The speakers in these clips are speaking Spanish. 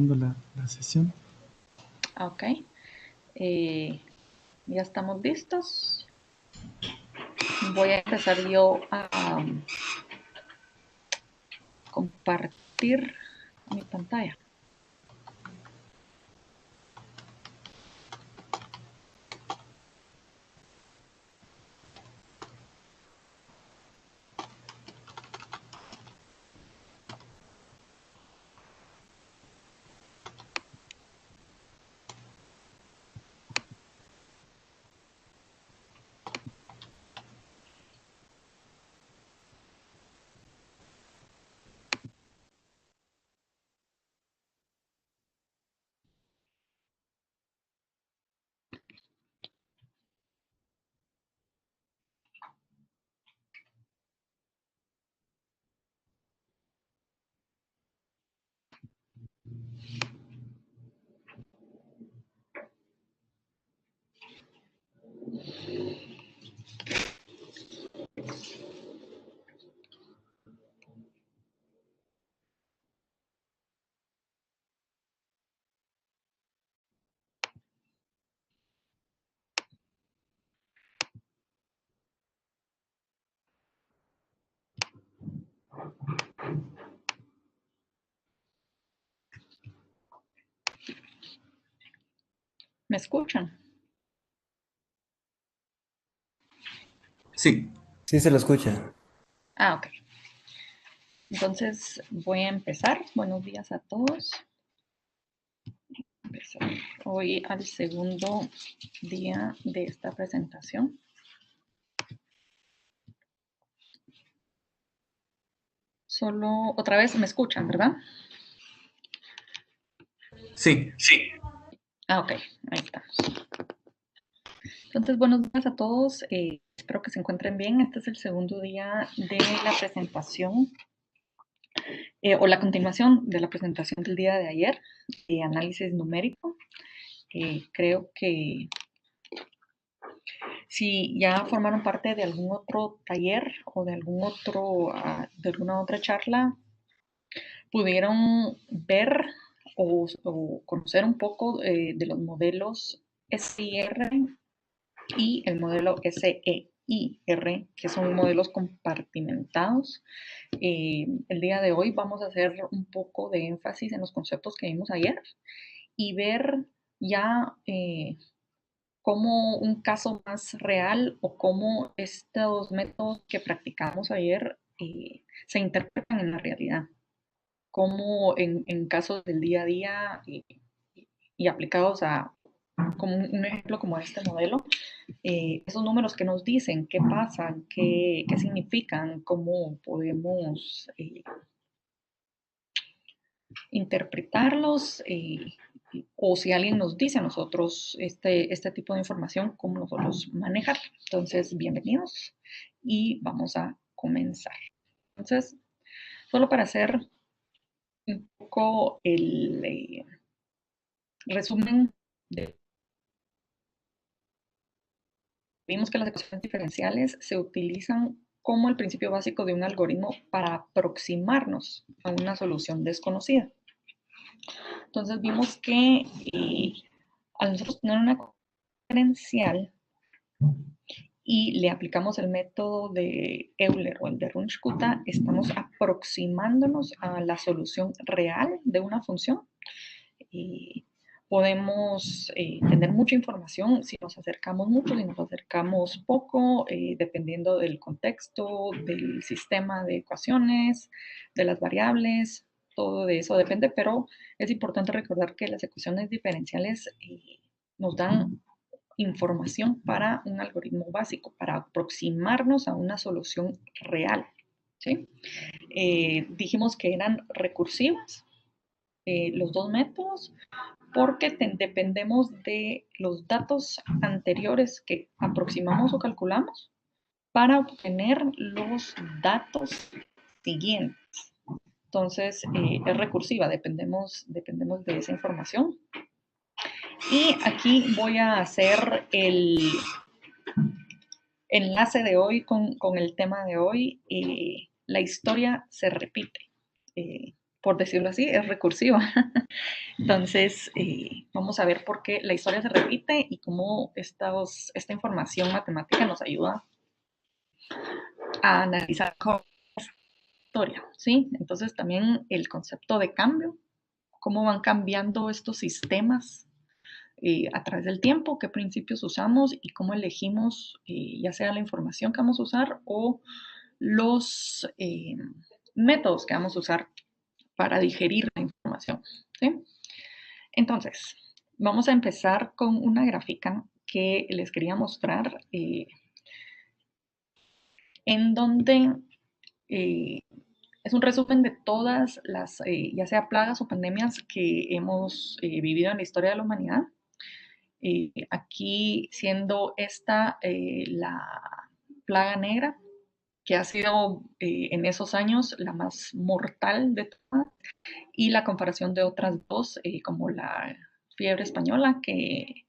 la sesión. Ok. Ya estamos listos. Voy a empezar yo a compartir mi pantalla. ¿Me escuchan? Sí, Sí, se lo escucha. Ok. Entonces voy a empezar. Buenos días a todos. Empezar hoy al segundo día de esta presentación. Solo otra vez me escuchan, ¿verdad? sí. Ok, ahí estamos. Entonces, buenos días a todos. Espero que se encuentren bien. Este es el segundo día de la presentación o la continuación de la presentación del día de ayer, de análisis numérico. Creo que si ya formaron parte de algún otro taller o de de alguna otra charla, pudieron ver o conocer un poco de los modelos SIR y el modelo SEIR, que son modelos compartimentados. El día de hoy vamos a hacer un poco de énfasis en los conceptos que vimos ayer y ver ya cómo un caso más real o cómo estos métodos que practicamos ayer se interpretan en la realidad, cómo en casos del día a día y aplicados a como un ejemplo como este modelo, esos números que nos dicen, qué pasan, qué significan, cómo podemos interpretarlos o si alguien nos dice a nosotros este tipo de información, cómo nosotros manejar. Entonces, bienvenidos y vamos a comenzar. Entonces, solo para hacer un poco el resumen de vimos que las ecuaciones diferenciales se utilizan como el principio básico de un algoritmo para aproximarnos a una solución desconocida. Entonces vimos que al nosotros tener una diferencial y le aplicamos el método de Euler o el de Runge-Kutta, estamos aproximándonos a la solución real de una función. Podemos tener mucha información si nos acercamos mucho, si nos acercamos poco, dependiendo del contexto, del sistema de ecuaciones, de las variables, todo de eso depende, pero es importante recordar que las ecuaciones diferenciales nos dan información para un algoritmo básico, para aproximarnos a una solución real. ¿Sí? Dijimos que eran recursivas los dos métodos porque dependemos de los datos anteriores que aproximamos o calculamos para obtener los datos siguientes. Entonces, es recursiva, dependemos de esa información. Y aquí voy a hacer el enlace de hoy con el tema de hoy. La historia se repite. por decirlo así, es recursiva. Entonces, vamos a ver por qué la historia se repite y cómo esta información matemática nos ayuda a analizar la historia, ¿sí? Entonces, también el concepto de cambio, cómo van cambiando estos sistemas a través del tiempo, qué principios usamos y cómo elegimos ya sea la información que vamos a usar o los métodos que vamos a usar para digerir la información. ¿Sí? Entonces, vamos a empezar con una gráfica que les quería mostrar en donde es un resumen de todas las, ya sea plagas o pandemias que hemos vivido en la historia de la humanidad. Aquí siendo esta la plaga negra, que ha sido en esos años la más mortal de todas, y la comparación de otras dos, como la fiebre española, que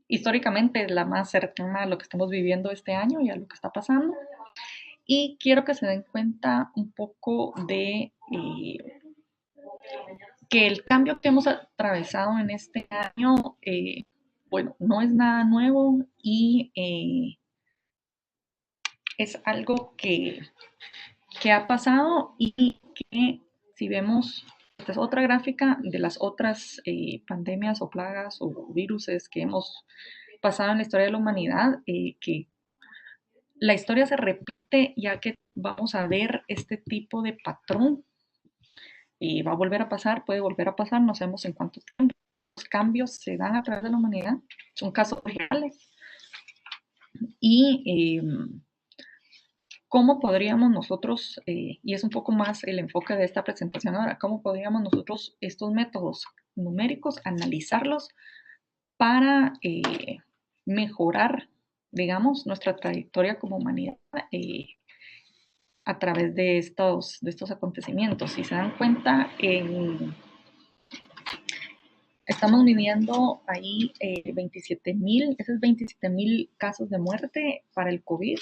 históricamente es la más cercana a lo que estamos viviendo este año y a lo que está pasando. Y quiero que se den cuenta un poco de que el cambio que hemos atravesado en este año, bueno, no es nada nuevo y es algo que ha pasado y que si vemos, esta es otra gráfica de las otras pandemias o plagas o viruses que hemos pasado en la historia de la humanidad, que la historia se repite ya que vamos a ver este tipo de patrón. Va a volver a pasar, puede volver a pasar, no sabemos en cuánto tiempo. Los cambios se dan a través de la humanidad, son casos reales. Y cómo podríamos nosotros, y es un poco más el enfoque de esta presentación ahora, cómo podríamos nosotros estos métodos numéricos analizarlos para mejorar, digamos, nuestra trayectoria como humanidad a través de estos acontecimientos. Si se dan cuenta, estamos viviendo ahí 27,000, esos 27,000 casos de muerte para el COVID,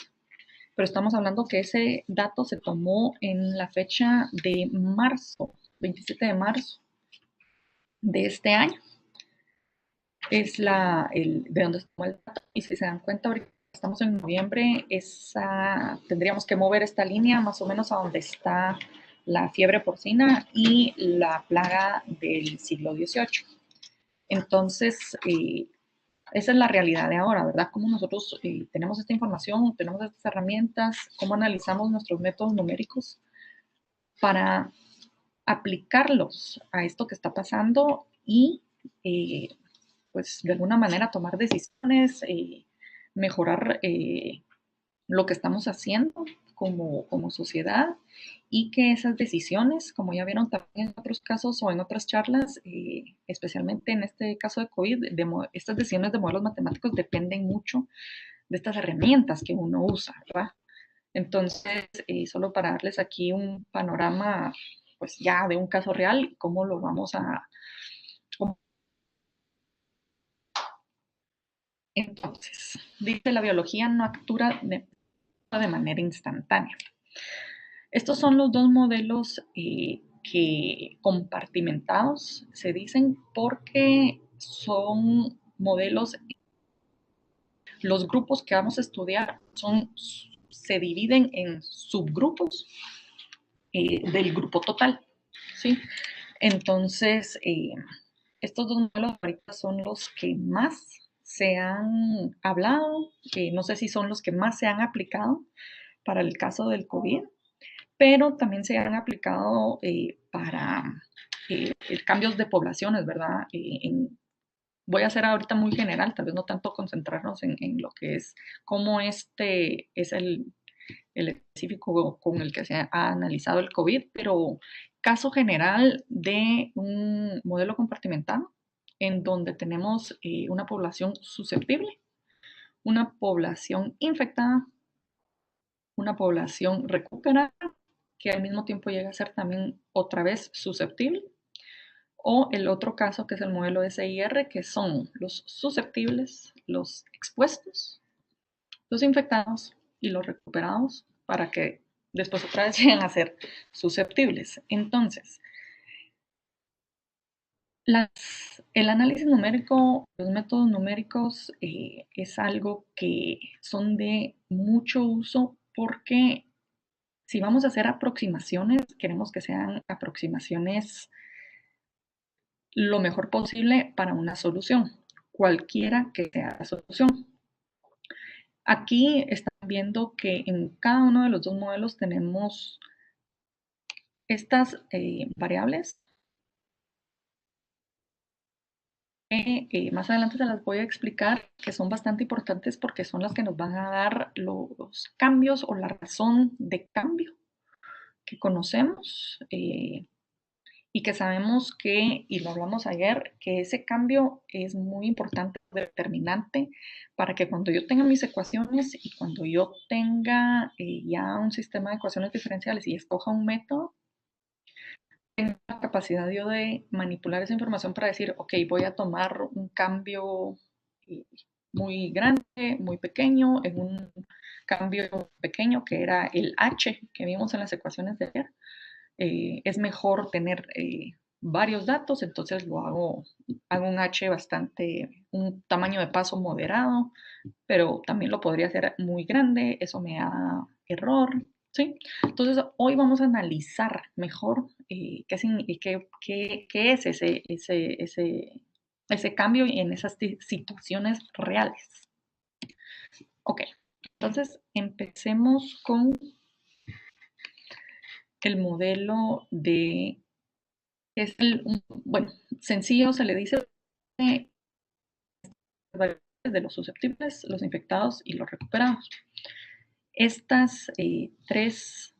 pero estamos hablando que ese dato se tomó en la fecha de marzo, 27 de marzo de este año. Es de donde se tomó el dato. Y si se dan cuenta, ahorita estamos en noviembre, tendríamos que mover esta línea más o menos a donde está la fiebre porcina y la plaga del siglo XVIII. Entonces, esa es la realidad de ahora, ¿verdad? Cómo nosotros tenemos esta información, tenemos estas herramientas, cómo analizamos nuestros métodos numéricos para aplicarlos a esto que está pasando y, pues, de alguna manera tomar decisiones, mejorar lo que estamos haciendo como sociedad y que esas decisiones, como ya vieron también en otros casos o en otras charlas, especialmente en este caso de COVID, estas decisiones de modelos matemáticos dependen mucho de estas herramientas que uno usa, ¿verdad? Entonces, solo para darles aquí un panorama, pues ya de un caso real, cómo lo vamos a... Entonces, dice la biología no actúa de manera instantánea. Estos son los dos modelos que compartimentados se dicen porque son modelos, los grupos que vamos a estudiar se dividen en subgrupos del grupo total, ¿sí? Entonces, estos dos modelos ahorita son los que más se han hablado, que no sé si son los que más se han aplicado para el caso del COVID, pero también se han aplicado para cambios de poblaciones, ¿verdad? Voy a ser ahorita muy general, tal vez no tanto concentrarnos en lo que es cómo este es el específico con el que se ha analizado el COVID, pero caso general de un modelo compartimentado en donde tenemos una población susceptible, una población infectada, una población recuperada, que al mismo tiempo llega a ser también otra vez susceptible, o el otro caso que es el modelo SIR, que son los susceptibles, los expuestos, los infectados y los recuperados para que después otra vez lleguen a ser susceptibles. Entonces, El análisis numérico, los métodos numéricos es algo que son de mucho uso porque si vamos a hacer aproximaciones, queremos que sean aproximaciones lo mejor posible para una solución, cualquiera que sea la solución. Aquí están viendo que en cada uno de los dos modelos tenemos estas variables que más adelante se las voy a explicar, que son bastante importantes porque son las que nos van a dar los cambios o la razón de cambio que conocemos y que sabemos que, y lo hablamos ayer, que ese cambio es muy importante, determinante, para que cuando yo tenga mis ecuaciones y cuando yo tenga ya un sistema de ecuaciones diferenciales y escoja un método, tengo la capacidad yo de manipular esa información para decir, ok, voy a tomar un cambio eh, muy grande, muy pequeño, en un cambio pequeño que era el h que vimos en las ecuaciones de ayer. Es mejor tener varios datos, entonces hago un h bastante, un tamaño de paso moderado, pero también lo podría hacer muy grande, eso me da error, ¿sí? Entonces, hoy vamos a analizar mejor qué es ese cambio en esas situaciones reales. Ok, entonces empecemos con el modelo de, es bueno, sencillo se le dice de los susceptibles, los infectados y los recuperados. Estas tres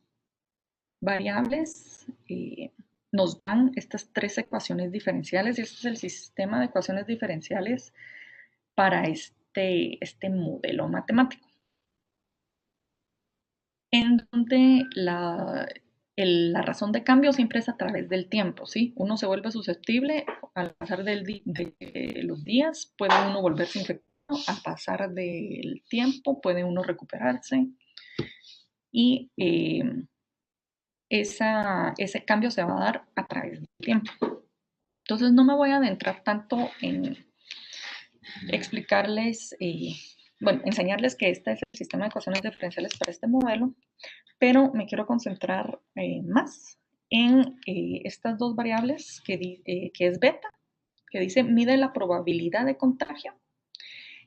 variables nos dan estas tres ecuaciones diferenciales y este es el sistema de ecuaciones diferenciales para este modelo matemático, en donde la razón de cambio siempre es a través del tiempo, ¿sí? Uno se vuelve susceptible al pasar de los días, puede uno volverse infectado, al pasar del tiempo puede uno recuperarse y ese cambio se va a dar a través del tiempo. Entonces no me voy a adentrar tanto en explicarles, bueno, enseñarles que este es el sistema de ecuaciones diferenciales para este modelo, pero me quiero concentrar más en estas dos variables que es beta, que dice mide la probabilidad de contagio,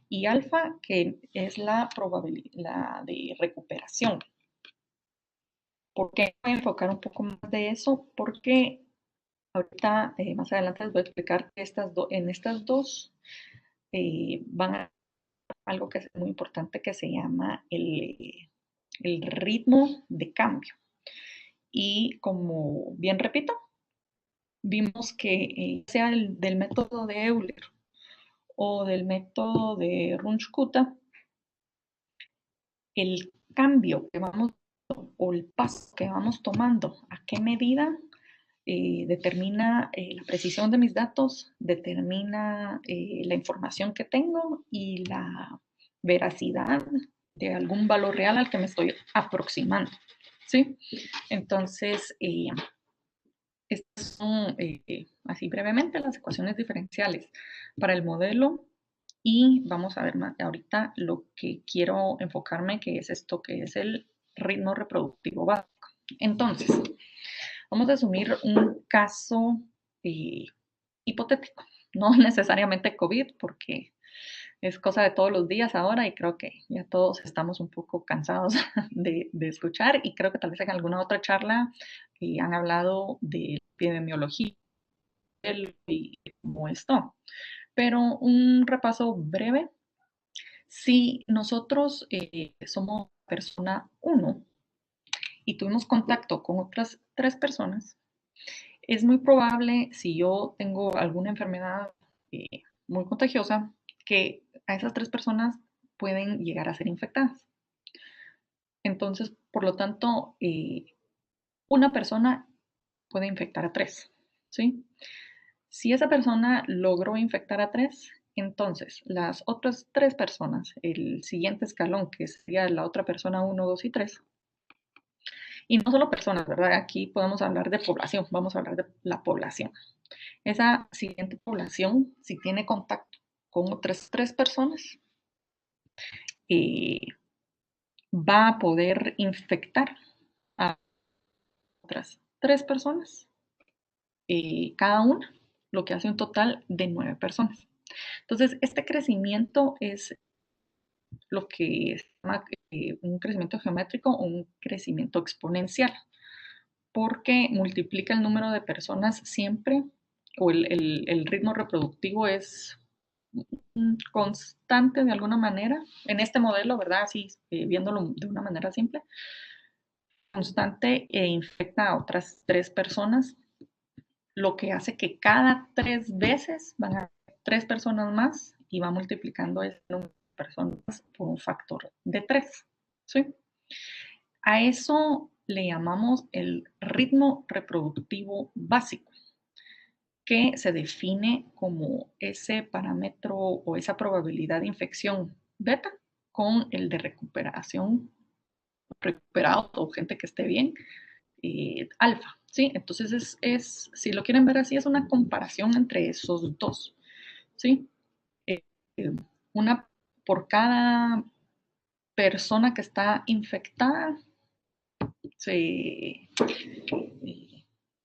y alfa, que es la probabilidad de recuperación. ¿Por qué voy a enfocar un poco más de eso? Porque ahorita, más adelante les voy a explicar que en estas dos van a algo que es muy importante que se llama el ritmo de cambio. Y como bien repito, vimos que sea del método de Euler o del método de Runge-Kutta, el cambio que vamos o el paso que vamos tomando, a qué medida determina la precisión de mis datos, determina la información que tengo y la veracidad de algún valor real al que me estoy aproximando. ¿Sí? Entonces, estas son, así brevemente, las ecuaciones diferenciales para el modelo y vamos a ver más ahorita lo que quiero enfocarme, que es esto, que es el ritmo reproductivo básico. Entonces, vamos a asumir un caso hipotético, no necesariamente COVID, porque es cosa de todos los días ahora y creo que ya todos estamos un poco cansados de escuchar y creo que tal vez en alguna otra charla han hablado de epidemiología y como esto. Pero un repaso breve. Si nosotros somos persona 1 y tuvimos contacto con otras 3 personas, es muy probable, si yo tengo alguna enfermedad muy contagiosa, que a esas 3 personas pueden llegar a ser infectadas. Entonces, por lo tanto, una persona puede infectar a 3, ¿sí? Si esa persona logró infectar a 3, entonces las otras 3 personas, el siguiente escalón, que sería la otra persona 1, 2 y 3, y no solo personas, ¿verdad? Aquí podemos hablar de población, vamos a hablar de la población. esa siguiente población, si tiene contacto con otras 3 personas, eh, va a poder infectar a otras 3 personas, cada una, lo que hace un total de 9 personas. Entonces, este crecimiento es lo que se llama un crecimiento geométrico o un crecimiento exponencial, porque multiplica el número de personas siempre, o el ritmo reproductivo es constante de alguna manera, en este modelo, ¿verdad? Así, viéndolo de una manera simple, constante e infecta a otras 3 personas, lo que hace que cada 3 veces van a 3 personas más y va multiplicando ese número de personas por un factor de 3. ¿Sí? A eso le llamamos el ritmo reproductivo básico, que se define como ese parámetro o esa probabilidad de infección beta con el de recuperación, recuperado o gente que esté bien, alfa, ¿sí? Entonces si lo quieren ver así, es una comparación entre esos dos, ¿sí? Eh, una por cada persona que está infectada, se,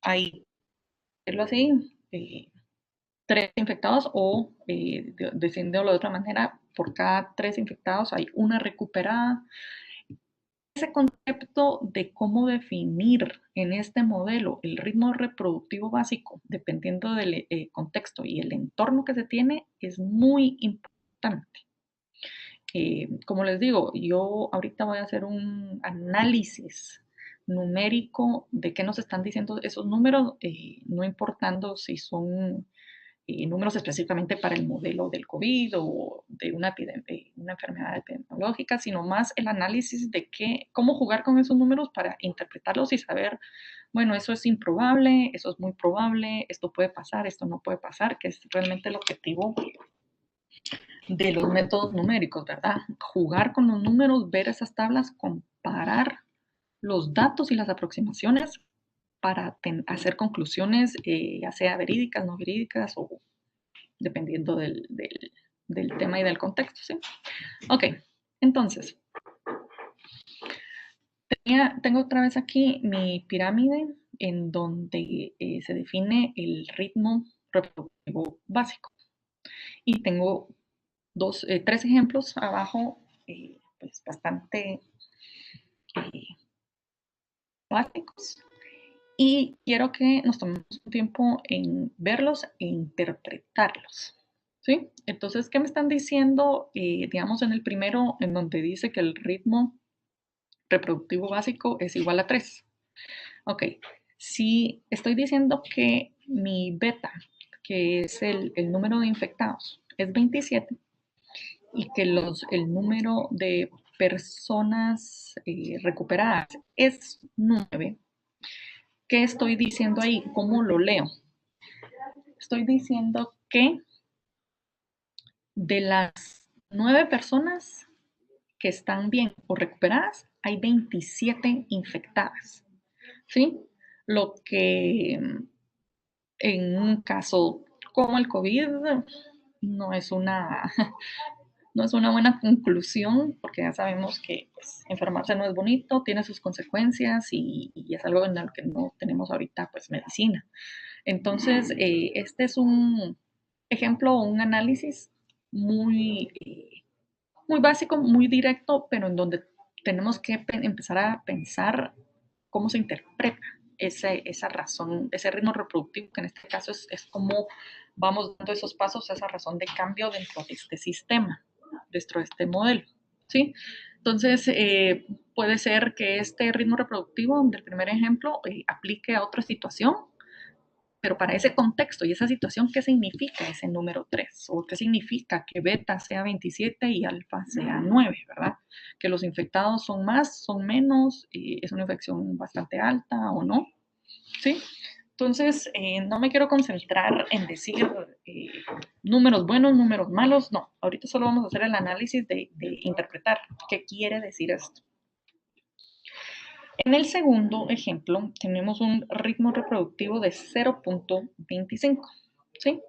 hay, decirlo así, 3 infectados o, diciéndolo de otra manera, por cada 3 infectados hay una recuperada. Ese concepto de cómo definir en este modelo el ritmo reproductivo básico, dependiendo del contexto y el entorno que se tiene, es muy importante. Como les digo, yo ahorita voy a hacer un análisis numérico de qué nos están diciendo esos números, no importando si son números específicamente para el modelo del COVID o de una enfermedad epidemiológica, sino más el análisis de cómo jugar con esos números para interpretarlos y saber, bueno, eso es improbable, eso es muy probable, esto puede pasar, esto no puede pasar, que es realmente el objetivo de los métodos numéricos, ¿verdad? Jugar con los números, ver esas tablas, comparar los datos y las aproximaciones para hacer conclusiones, ya sea verídicas, no verídicas o dependiendo del tema y del contexto, ¿sí? Ok, entonces, tengo otra vez aquí mi pirámide en donde se define el ritmo reproductivo básico. Y tengo 3 ejemplos abajo, pues bastante básicos. Y quiero que nos tomemos un tiempo en verlos e interpretarlos. ¿Sí? Entonces, ¿qué me están diciendo? Digamos, en el primero, en donde dice que el ritmo reproductivo básico es igual a 3. Ok, si estoy diciendo que mi beta, que es el número de infectados, es 27 y que el número de personas recuperadas es 9, ¿qué estoy diciendo ahí? ¿Cómo lo leo? Estoy diciendo que de las 9 personas que están bien o recuperadas, hay 27 infectadas, ¿sí? Lo que en un caso como el COVID no es una, no es una buena conclusión, porque ya sabemos que pues, enfermarse no es bonito, tiene sus consecuencias y es algo en lo que no tenemos ahorita pues medicina. Entonces, este es un ejemplo, un análisis muy, muy básico, muy directo, pero en donde tenemos que empezar a pensar cómo se interpreta esa razón, ese ritmo reproductivo, que en este caso es cómo vamos dando esos pasos, esa razón de cambio dentro de este sistema, dentro de este modelo. ¿Sí? Entonces, puede ser que este ritmo reproductivo del primer ejemplo aplique a otra situación, pero para ese contexto y esa situación, ¿qué significa ese número 3? ¿O qué significa que beta sea 27 y alfa sea 9, verdad? Que los infectados son más, son menos, es una infección bastante alta o no, ¿sí? Entonces, no me quiero concentrar en decir números buenos, números malos, no. Ahorita solo vamos a hacer el análisis de interpretar qué quiere decir esto. En el segundo ejemplo tenemos un ritmo reproductivo de 0.25, ¿sí?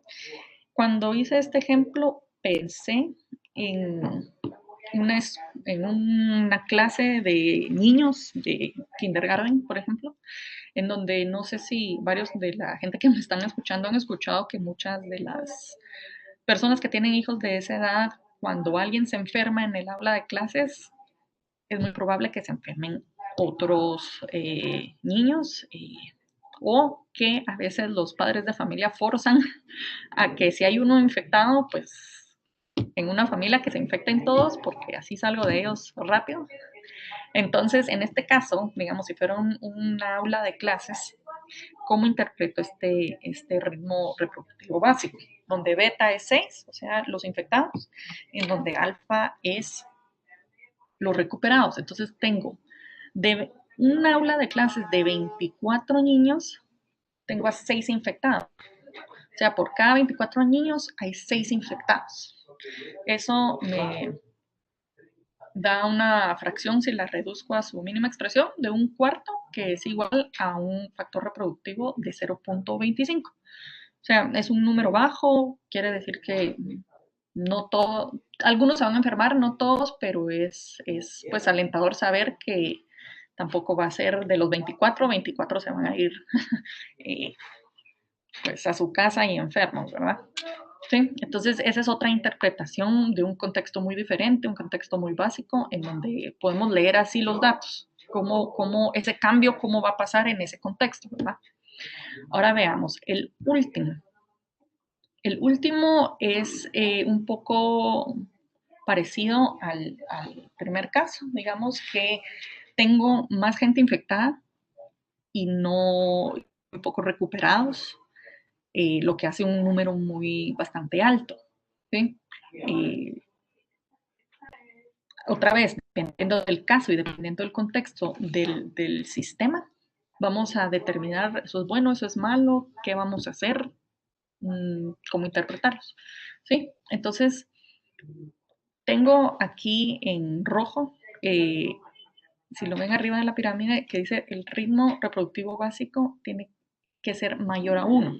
Cuando hice este ejemplo pensé en una, en una clase de niños de kindergarten, por ejemplo, en donde no sé si varios de la gente que me están escuchando han escuchado que muchas de las personas que tienen hijos de esa edad, cuando alguien se enferma en el aula de clases, es muy probable que se enfermen otros niños o que a veces los padres de familia forzan a que si hay uno infectado, pues en una familia que se infecten todos porque así salgo de ellos rápido. Entonces, en este caso, digamos, si fuera un aula de clases, ¿cómo interpreto este ritmo reproductivo básico? Donde beta es 6, o sea, los infectados, en donde alfa es los recuperados. Entonces, tengo de un aula de clases de 24 niños, tengo a 6 infectados. O sea, por cada 24 niños hay 6 infectados. Eso me da una fracción, si la reduzco a su mínima expresión, de un cuarto, que es igual a un factor reproductivo de 0.25. O sea, es un número bajo, quiere decir que no todo, algunos se van a enfermar, no todos, pero es pues alentador saber que tampoco va a ser de los 24, 24 se van a ir eh, pues a su casa y enfermos, ¿verdad? Sí, entonces esa es otra interpretación de un contexto muy diferente, un contexto muy básico, en donde podemos leer así los datos, cómo ese cambio, cómo va a pasar en ese contexto, ¿verdad? Ahora veamos el último. El último es un poco parecido al primer caso, digamos que tengo más gente infectada y no muy pocos recuperados, lo que hace un número muy bastante alto. ¿Sí? Otra vez, dependiendo del caso y dependiendo del contexto del sistema, vamos a determinar eso es bueno, eso es malo, qué vamos a hacer, cómo interpretarlos. ¿Sí? Entonces, tengo aquí en rojo, si lo ven arriba de la pirámide, que dice el ritmo reproductivo básico tiene que ser mayor a 1.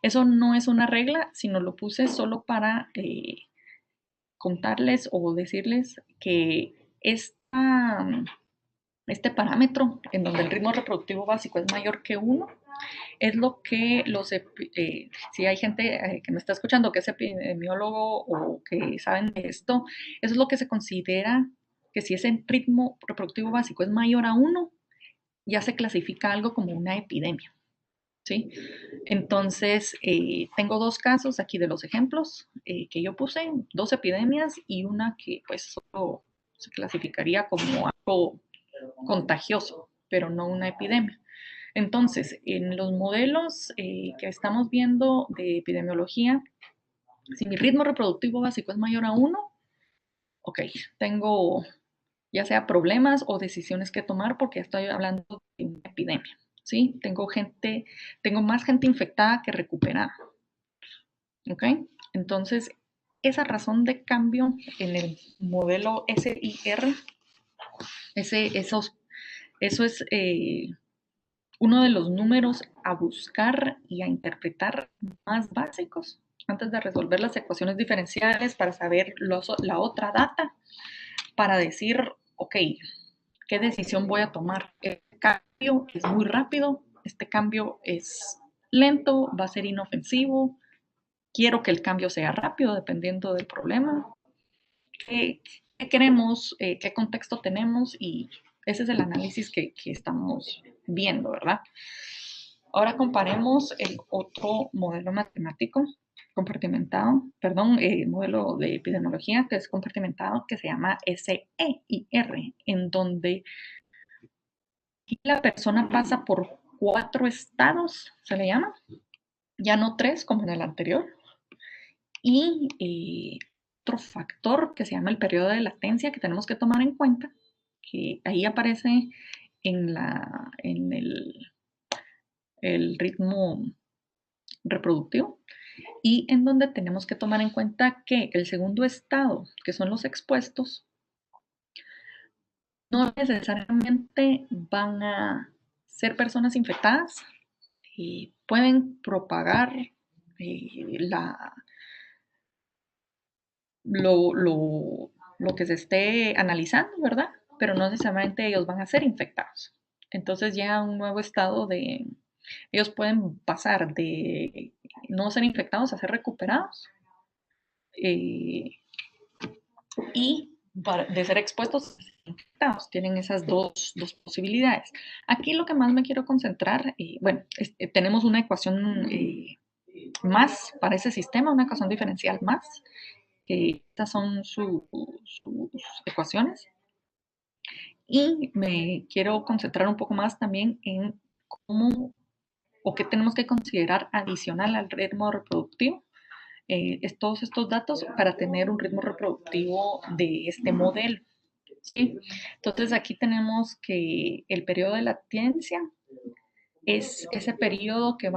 Eso no es una regla, sino lo puse solo para contarles o decirles que este parámetro, en donde el ritmo reproductivo básico es mayor que 1, es lo que si hay gente que me está escuchando que es epidemiólogo o que saben de esto, eso es lo que se considera que si ese ritmo reproductivo básico es mayor a 1, ya se clasifica algo como una epidemia. ¿Sí? Entonces, tengo dos casos aquí de los ejemplos que yo puse, dos epidemias y una que pues solo se clasificaría como algo contagioso, pero no una epidemia. Entonces, en los modelos que estamos viendo de epidemiología, si mi ritmo reproductivo básico es mayor a 1, ok, tengo ya sea problemas o decisiones que tomar porque estoy hablando de una epidemia. ¿Sí? Tengo más gente infectada que recuperada. ¿Ok? Entonces, esa razón de cambio en el modelo SIR, eso es uno de los números a buscar y a interpretar más básicos antes de resolver las ecuaciones diferenciales para saber la otra data, para decir, ok, ¿qué decisión voy a tomar? Este cambio es muy rápido, este cambio es lento, va a ser inofensivo, quiero que el cambio sea rápido dependiendo del problema, qué queremos, qué contexto tenemos y ese es el análisis que estamos viendo, ¿verdad? Ahora comparemos el otro modelo matemático compartimentado, perdón, modelo de epidemiología que es compartimentado que se llama SEIR, en donde la persona pasa por 4 estados, se le llama, ya no 3 como en el anterior, y otro factor que se llama el periodo de latencia que tenemos que tomar en cuenta, que ahí aparece en el ritmo reproductivo, y en donde tenemos que tomar en cuenta que el segundo estado, que son los expuestos, no necesariamente van a ser personas infectadas, pueden propagar la, lo que se esté analizando, ¿verdad? Pero no necesariamente ellos van a ser infectados. Entonces ya un nuevo estado de, ellos pueden pasar de no ser infectados a ser recuperados eh, y de ser expuestos a ser infectados. Tienen esas dos posibilidades. Aquí lo que más me quiero concentrar, bueno, tenemos una ecuación más para ese sistema, una ecuación diferencial más, que estas son sus ecuaciones. Y me quiero concentrar un poco más también en cómo o qué tenemos que considerar adicional al ritmo reproductivo, todos estos datos para tener un ritmo reproductivo de este modelo. ¿Sí? Entonces aquí tenemos que el periodo de latencia es ese periodo que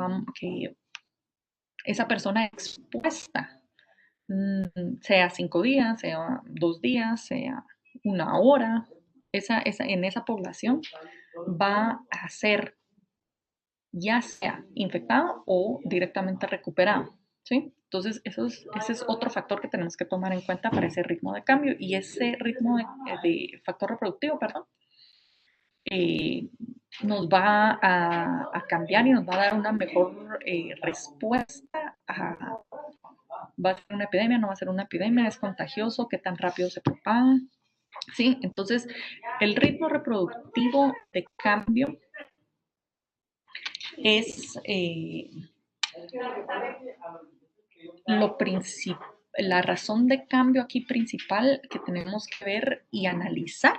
esa persona expuesta, sea 5 días, sea 2 días, sea una hora, en esa población va a ser ya sea infectado o directamente recuperado. ¿Sí? Entonces, ese es otro factor que tenemos que tomar en cuenta para ese ritmo de cambio. Y ese ritmo de factor reproductivo, perdón, eh, nos va a cambiar y nos va a dar una mejor respuesta a, va a ser una epidemia, no va a ser una epidemia, es contagioso, qué tan rápido se propaga. ¿Sí? Entonces, el ritmo reproductivo de cambio es lo principal, la razón de cambio aquí principal que tenemos que ver y analizar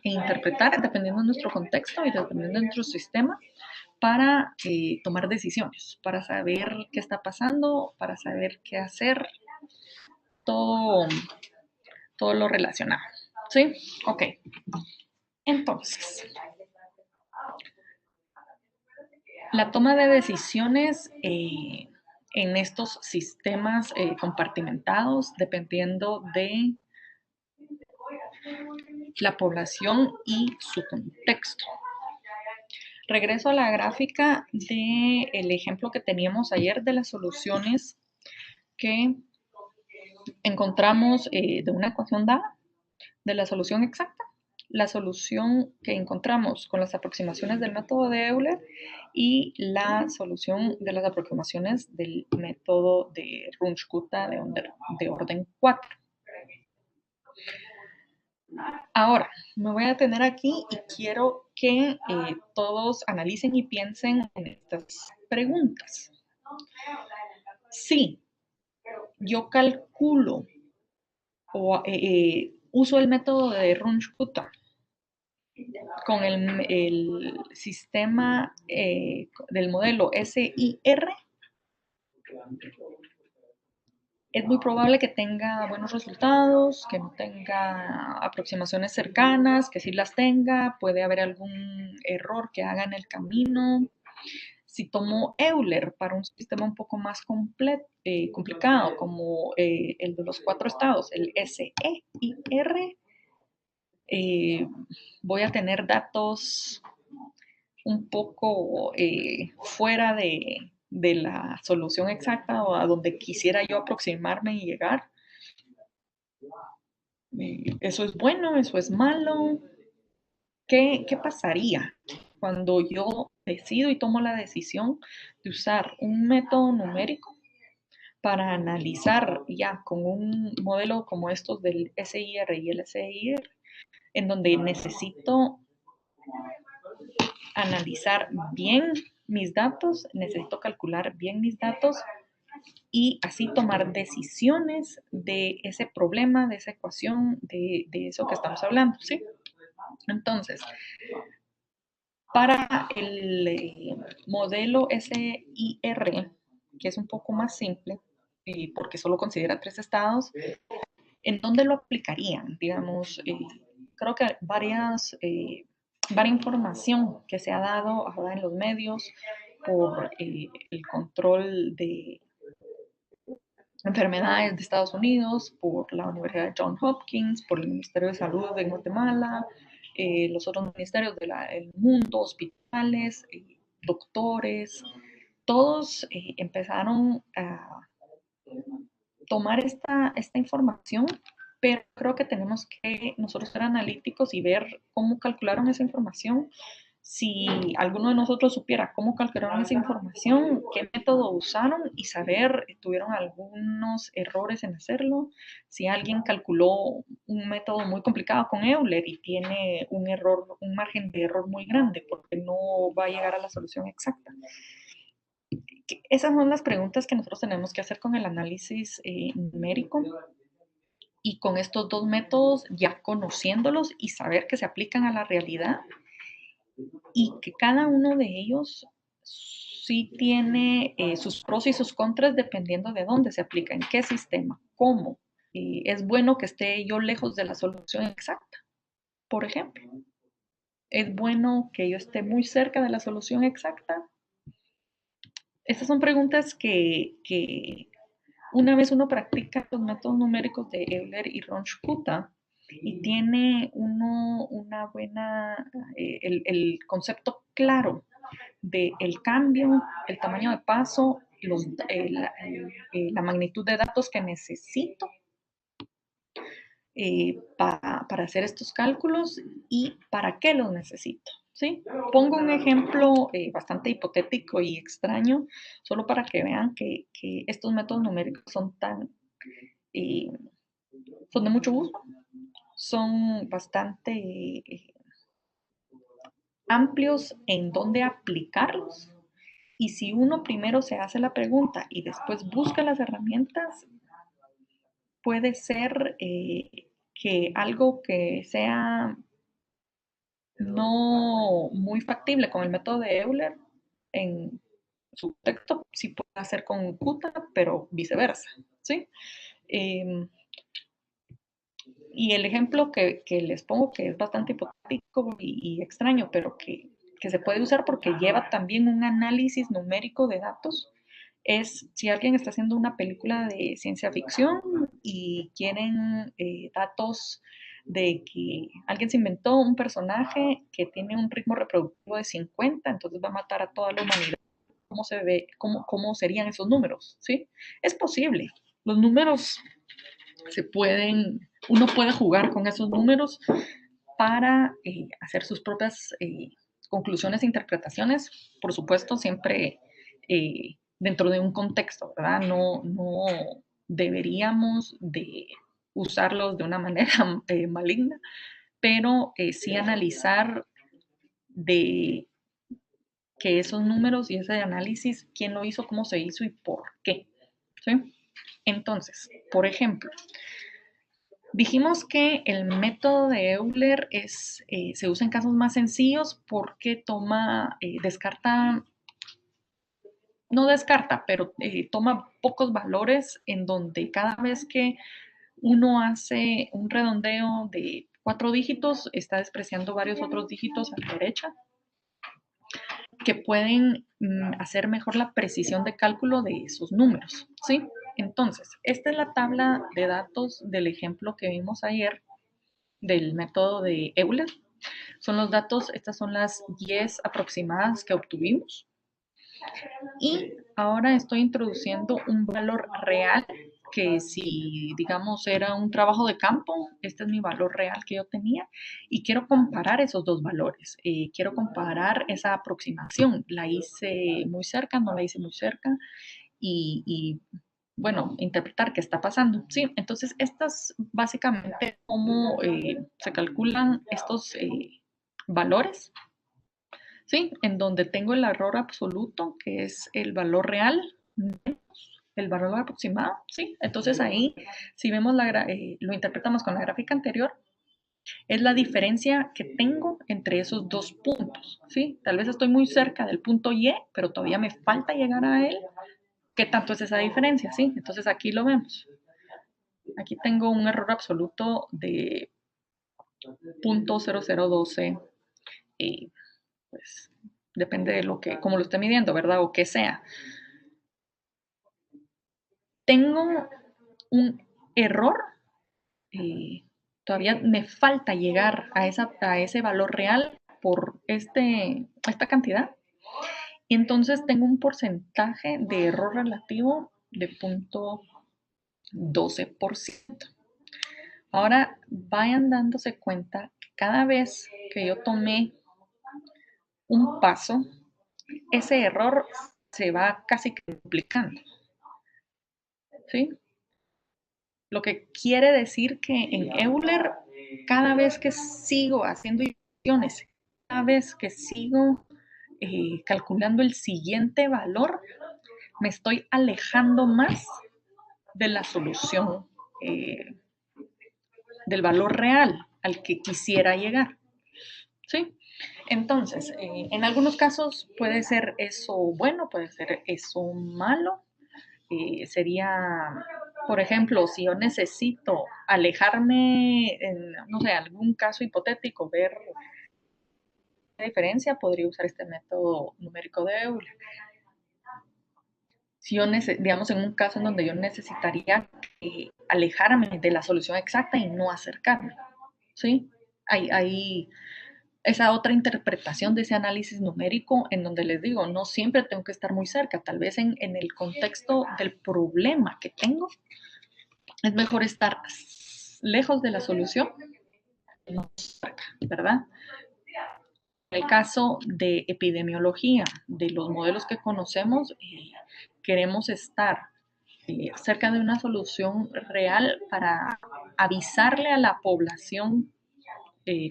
e interpretar dependiendo de nuestro contexto y dependiendo de nuestro sistema para tomar decisiones, para saber qué está pasando, para saber qué hacer, todo, todo lo relacionado. ¿Sí? Ok. Entonces, la toma de decisiones en estos sistemas compartimentados, dependiendo de la población y su contexto. Regreso a la gráfica del ejemplo que teníamos ayer de las soluciones que encontramos de una ecuación dada, de la solución exacta, la solución que encontramos con las aproximaciones del método de Euler y la solución de las aproximaciones del método de Runge-Kutta de orden 4. Ahora, me voy a detener aquí y quiero que todos analicen y piensen en estas preguntas. Si yo calculo o uso el método de Runge-Kutta con el sistema del modelo SIR, es muy probable que tenga buenos resultados, que no tenga aproximaciones cercanas, que sí las tenga, puede haber algún error que haga en el camino. Si tomo Euler para un sistema un poco más complicado, como el de los 4 estados, el SEIR, voy a tener datos un poco fuera de la solución exacta o a donde quisiera yo aproximarme y llegar. ¿Eso es bueno? ¿Eso es malo? ¿Qué pasaría cuando yo decido y tomo la decisión de usar un método numérico para analizar ya con un modelo como estos del SIR y el SIR, en donde necesito analizar bien mis datos, necesito calcular bien mis datos y así tomar decisiones de ese problema, de esa ecuación, de eso que estamos hablando, ¿sí? Entonces, para el modelo SIR, que es un poco más simple, porque solo considera 3 estados, ¿en dónde lo aplicarían? Digamos, creo que varias información que se ha dado ahora en los medios por el control de enfermedades de Estados Unidos, por la Universidad de Johns Hopkins, por el Ministerio de Salud de Guatemala, los otros ministerios del mundo, hospitales, doctores, todos empezaron a tomar esta información, pero creo que tenemos que nosotros ser analíticos y ver cómo calcularon esa información. Si alguno de nosotros supiera cómo calcularon esa información, qué método usaron y saber, tuvieron algunos errores en hacerlo. Si alguien calculó un método muy complicado con Euler y tiene un error, un margen de error muy grande porque no va a llegar a la solución exacta. Esas son las preguntas que nosotros tenemos que hacer con el análisis numérico y con estos dos métodos, ya conociéndolos y saber que se aplican a la realidad y que cada uno de ellos sí tiene sus pros y sus contras dependiendo de dónde se aplica, en qué sistema, cómo. Es bueno que esté yo lejos de la solución exacta, por ejemplo. Es bueno que yo esté muy cerca de la solución exacta. Estas son preguntas que una vez uno practica los métodos numéricos de Euler y Ronch-Kutta y tiene uno una buena, el concepto claro del cambio, el tamaño de paso, la magnitud de datos que necesito para hacer estos cálculos y para qué los necesito. ¿Sí? Pongo un ejemplo bastante hipotético y extraño, solo para que vean que estos métodos numéricos eh, son de mucho uso, son bastante amplios en dónde aplicarlos. Y si uno primero se hace la pregunta y después busca las herramientas, puede ser que algo que sea no muy factible con el método de Euler en su texto, sí puede hacer con Kuta, pero viceversa, ¿sí? Y el ejemplo que les pongo, que es bastante hipotético y extraño, pero que se puede usar porque lleva también un análisis numérico de datos, es si alguien está haciendo una película de ciencia ficción y quieren datos de que alguien se inventó un personaje que tiene un ritmo reproductivo de 50, entonces va a matar a toda la humanidad. ¿Cómo se ve, cómo serían esos números? ¿Sí? Es posible. Los números uno puede jugar con esos números para hacer sus propias conclusiones e interpretaciones, por supuesto, siempre dentro de un contexto, ¿verdad? No deberíamos de usarlos de una manera maligna, pero sí analizar de que esos números y ese análisis, quién lo hizo, cómo se hizo y por qué. ¿Sí? Entonces, por ejemplo, dijimos que el método de Euler se usa en casos más sencillos porque no descarta, pero toma pocos valores en donde cada vez que uno hace un redondeo de 4 dígitos, está despreciando varios otros dígitos a la derecha que pueden hacer mejor la precisión de cálculo de esos números, ¿sí? Entonces, esta es la tabla de datos del ejemplo que vimos ayer del método de Euler. Son los datos, estas son las 10 aproximadas que obtuvimos. Y ahora estoy introduciendo un valor real que si, digamos, era un trabajo de campo, este es mi valor real que yo tenía y quiero comparar esos dos valores. Quiero comparar esa aproximación. ¿La hice muy cerca? ¿No la hice muy cerca? Y bueno, interpretar qué está pasando. Sí, entonces estas básicamente cómo se calculan estos valores, ¿sí? En donde tengo el error absoluto, que es el valor real, menos el valor aproximado, ¿sí? Entonces ahí, si vemos lo interpretamos con la gráfica anterior, es la diferencia que tengo entre esos dos puntos, ¿sí? Tal vez estoy muy cerca del punto Y, pero todavía me falta llegar a él. ¿Qué tanto es esa diferencia? ¿Sí? Entonces aquí lo vemos. Aquí tengo un error absoluto de 0.0012. Pues depende de cómo lo esté midiendo, ¿verdad? O qué sea. Tengo un error todavía me falta llegar a ese valor real por esta cantidad. Y entonces tengo un porcentaje de error relativo de 0.12%. Ahora vayan dándose cuenta que cada vez que yo tomé un paso, ese error se va casi que duplicando. ¿Sí? Lo que quiere decir que en Euler, cada vez que sigo haciendo iteraciones, cada vez que sigo calculando el siguiente valor, me estoy alejando más de la solución, del valor real al que quisiera llegar. ¿Sí? Entonces, en algunos casos puede ser eso bueno, puede ser eso malo. Sería, por ejemplo, si yo necesito alejarme, en, no sé, algún caso hipotético, ver la diferencia, podría usar este método numérico de Euler. Si yo, digamos, en un caso en donde yo necesitaría alejarme de la solución exacta y no acercarme, ¿sí? Hay esa otra interpretación de ese análisis numérico en donde les digo, no siempre tengo que estar muy cerca, tal vez en el contexto del problema que tengo, es mejor estar lejos de la solución, no cerca, ¿verdad? En el caso de epidemiología, de los modelos que conocemos, queremos estar cerca de una solución real para avisarle a la población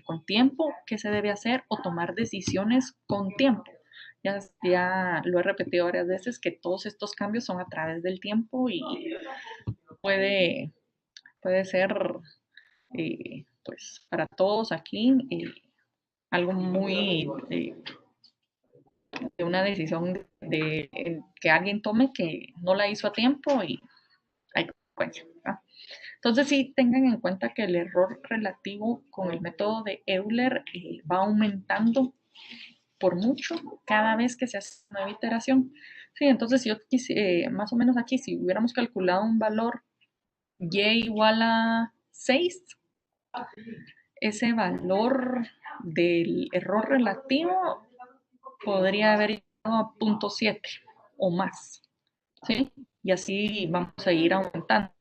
con tiempo qué se debe hacer o tomar decisiones con tiempo. Ya lo he repetido varias veces que todos estos cambios son a través del tiempo y puede, puede ser pues para todos aquí algo muy de una decisión que alguien tome que no la hizo a tiempo y hay consecuencias. Entonces sí tengan en cuenta que el error relativo con el método de Euler va aumentando por mucho cada vez que se hace una nueva iteración. Sí, entonces si yo quise, más o menos aquí, si hubiéramos calculado un valor y igual a 6, ese valor del error relativo podría haber llegado a 0.7 o más, ¿sí? Y así vamos a ir aumentando.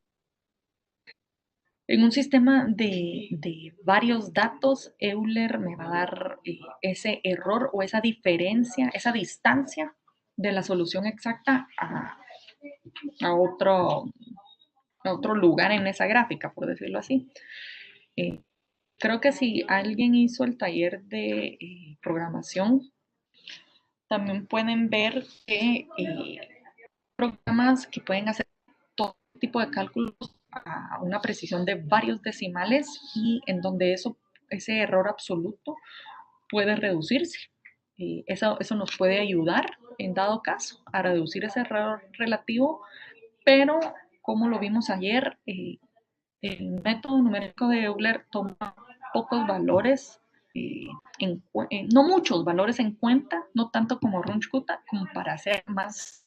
En un sistema de varios datos, Euler me va a dar ese error o esa diferencia, esa distancia de la solución exacta a otro lugar en esa gráfica, por decirlo así. Eh, Creo que si alguien hizo el taller de programación, también pueden ver que programas que pueden hacer todo tipo de cálculos a una precisión de varios decimales y en donde ese error absoluto puede reducirse. Eso nos puede ayudar, en dado caso, a reducir ese error relativo, pero como lo vimos ayer, el método numérico de Euler toma pocos valores, no muchos valores en cuenta, no tanto como Runge-Kutta, como para hacer más.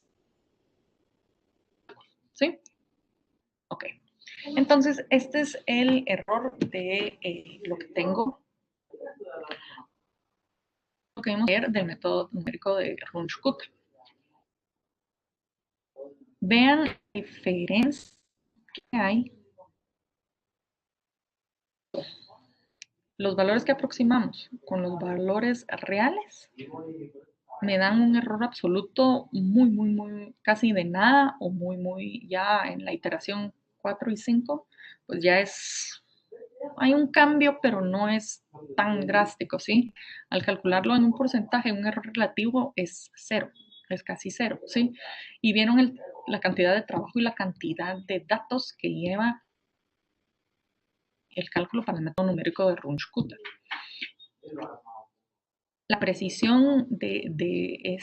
¿Sí? Ok. Entonces, este es el error de lo que tengo, lo que vimos ayer del método numérico de Runge-Kutta. Vean la diferencia que hay. Los valores que aproximamos con los valores reales me dan un error absoluto muy, casi de nada o muy, ya en la iteración 4 y 5, pues ya hay un cambio, pero no es tan drástico, ¿sí? Al calcularlo en un porcentaje, un error relativo es cero, es casi cero, ¿sí? Y vieron la cantidad de trabajo y la cantidad de datos que lleva el cálculo para el método numérico de Runge-Kutta. La precisión de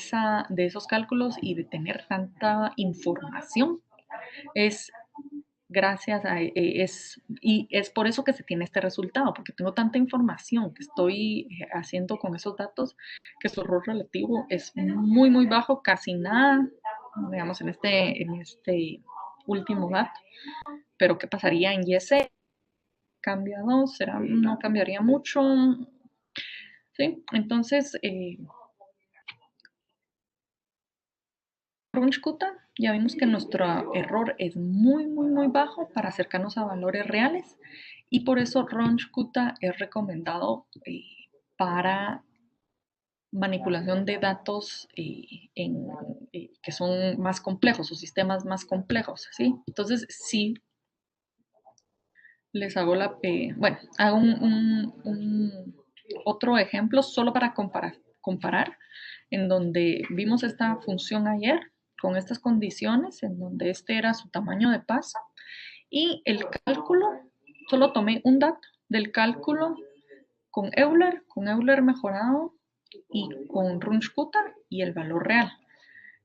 esos cálculos y de tener tanta información es gracias a, y es por eso que se tiene este resultado, porque tengo tanta información que estoy haciendo con esos datos que su error relativo es muy bajo, casi nada, digamos, en este último dato. Pero ¿qué pasaría en Y0? cambia a 2, no cambiaría mucho. ¿Sí? Entonces, Runchkuta, ya vimos que nuestro error es muy bajo para acercarnos a valores reales y por eso Runchkuta es recomendado para manipulación de datos que son más complejos o sistemas más complejos, ¿sí? Entonces, sí, les hago bueno, hago otro ejemplo solo para comparar, en donde vimos esta función ayer con estas condiciones, en donde este era su tamaño de paso y el cálculo, solo tomé un dato del cálculo con Euler mejorado y con Runchkuta y el valor real.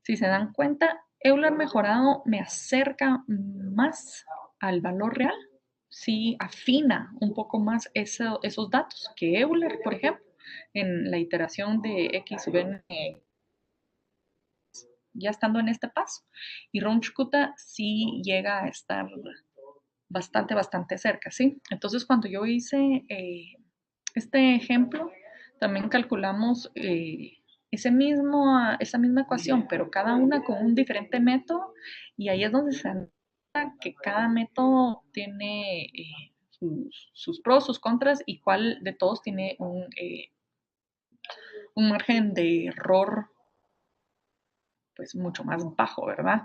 Si se dan cuenta, Euler mejorado me acerca más al valor real, sí afina un poco más esos datos que Euler, por ejemplo, en la iteración de X sub n, ya estando en este paso. Y Runchkuta sí llega a estar bastante cerca, ¿sí? Entonces, cuando yo hice este ejemplo, también calculamos esa misma ecuación, pero cada una con un diferente método, y ahí es donde se nota que cada método tiene sus pros, sus contras, y cuál de todos tiene un margen de error pues mucho más bajo, ¿verdad?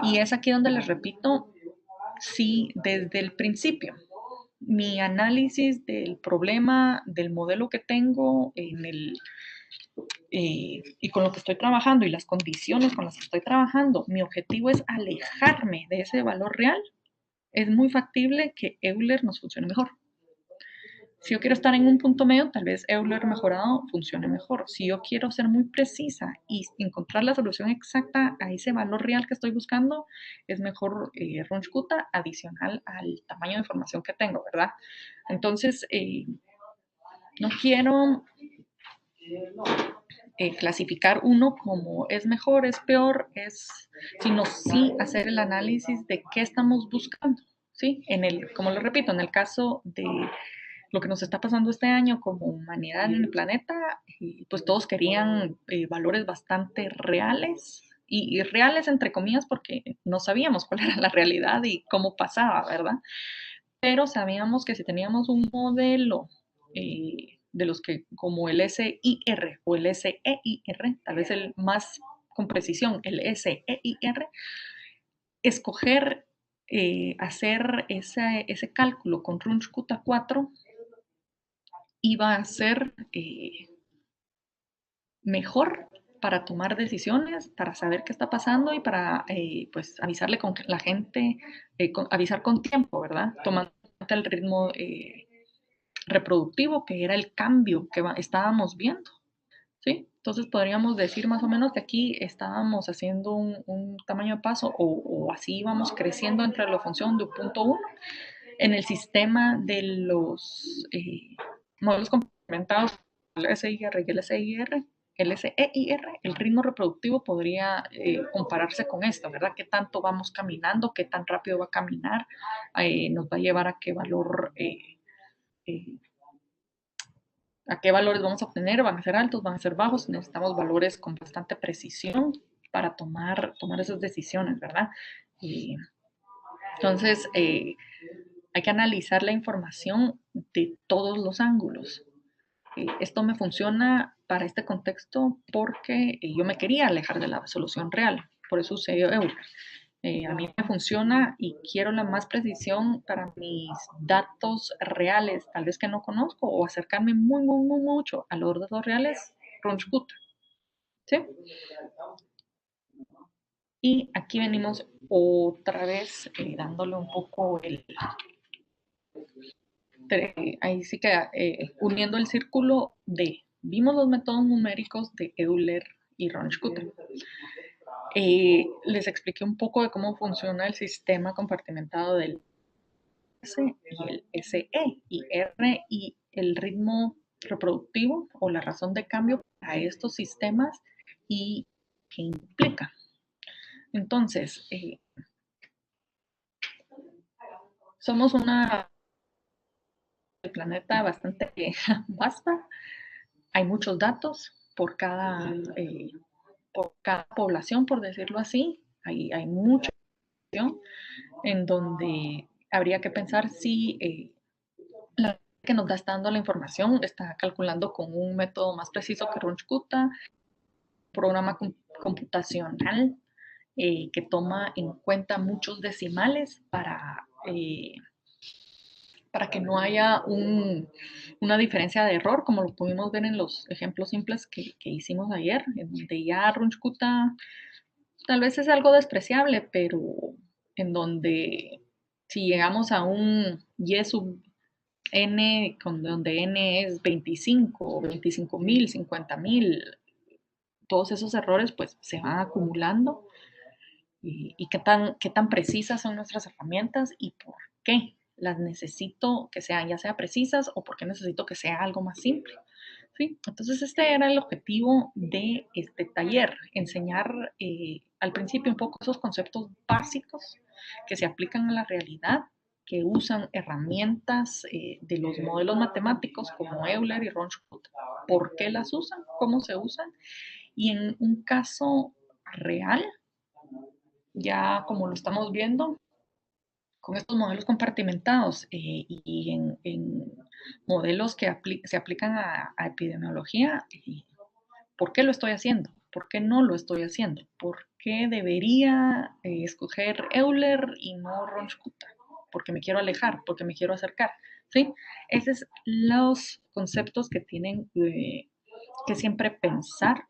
Y es aquí donde les repito, sí, desde el principio, mi análisis del problema, del modelo que tengo y con lo que estoy trabajando y las condiciones con las que estoy trabajando, mi objetivo es alejarme de ese valor real, es muy factible que Euler nos funcione mejor. Si yo quiero estar en un punto medio, tal vez Euler mejorado funcione mejor. Si yo quiero ser muy precisa y encontrar la solución exacta a ese valor real que estoy buscando, es mejor Runchkuta adicional al tamaño de información que tengo, ¿verdad? Entonces, no quiero clasificar uno como es mejor, es peor, sino sí hacer el análisis de qué estamos buscando, ¿sí? Como lo repito, en el caso de lo que nos está pasando este año como humanidad en el planeta, pues todos querían valores bastante reales y reales entre comillas porque no sabíamos cuál era la realidad y cómo pasaba, ¿verdad? Pero sabíamos que si teníamos un modelo de los que como el SIR o el SEIR, tal vez el más con precisión, el SEIR, escoger hacer ese cálculo con Runchkuta 4 iba a ser mejor para tomar decisiones, para saber qué está pasando y para pues avisarle con la gente, avisar con tiempo, ¿verdad? Tomando en cuenta el ritmo reproductivo que era el cambio que estábamos viendo, ¿sí? Entonces podríamos decir más o menos que aquí estábamos haciendo un tamaño de paso o así íbamos creciendo entre la función de 1.1 en el sistema de los modelos complementados, el SIR y el SEIR, el ritmo reproductivo podría compararse con esto, ¿verdad? ¿Qué tanto vamos caminando? ¿Qué tan rápido va a caminar? Nos va a llevar a qué valor, a qué valores vamos a obtener, van a ser altos, van a ser bajos, necesitamos valores con bastante precisión para tomar esas decisiones, ¿verdad? Entonces, hay que analizar la información de todos los ángulos. Esto me funciona para este contexto porque yo me quería alejar de la solución real, por eso usé Euler. A mí me funciona y quiero la más precisión para mis datos reales, tal vez que no conozco, o acercarme muy mucho a los datos reales, Runchkuta. ¿Sí? Y aquí venimos otra vez dándole un poco ahí sí que uniendo el círculo vimos los métodos numéricos de Euler y Runchkuta. Les expliqué un poco de cómo funciona el sistema compartimentado del S y el SE y R y el ritmo reproductivo o la razón de cambio para estos sistemas y qué implica. Entonces, somos una planeta bastante vasta. Hay muchos datos por cada población, por decirlo así. Hay mucha información en donde habría que pensar si la que nos está dando la información está calculando con un método más preciso que Runchkuta, programa computacional que toma en cuenta muchos decimales para que no haya una diferencia de error, como lo pudimos ver en los ejemplos simples que hicimos ayer, en donde ya Runchkuta tal vez es algo despreciable, pero en donde si llegamos a un y sub n, donde n es 25, 25,000, 50,000, todos esos errores pues se van acumulando y qué tan precisas son nuestras herramientas y por qué las necesito que sean ya sea precisas o por qué necesito que sea algo más simple. ¿Sí? Entonces este era el objetivo de este taller, enseñar al principio un poco esos conceptos básicos que se aplican a la realidad, que usan herramientas de los modelos matemáticos como Euler y Runchkut, por qué las usan, cómo se usan y en un caso real ya como lo estamos viendo, con estos modelos compartimentados y modelos que se aplican a epidemiología, ¿por qué lo estoy haciendo? ¿Por qué no lo estoy haciendo? ¿Por qué debería escoger Euler y no Ronchkuta? Porque me quiero alejar, porque me quiero acercar. ¿Sí? Esos son los conceptos que tienen que siempre pensar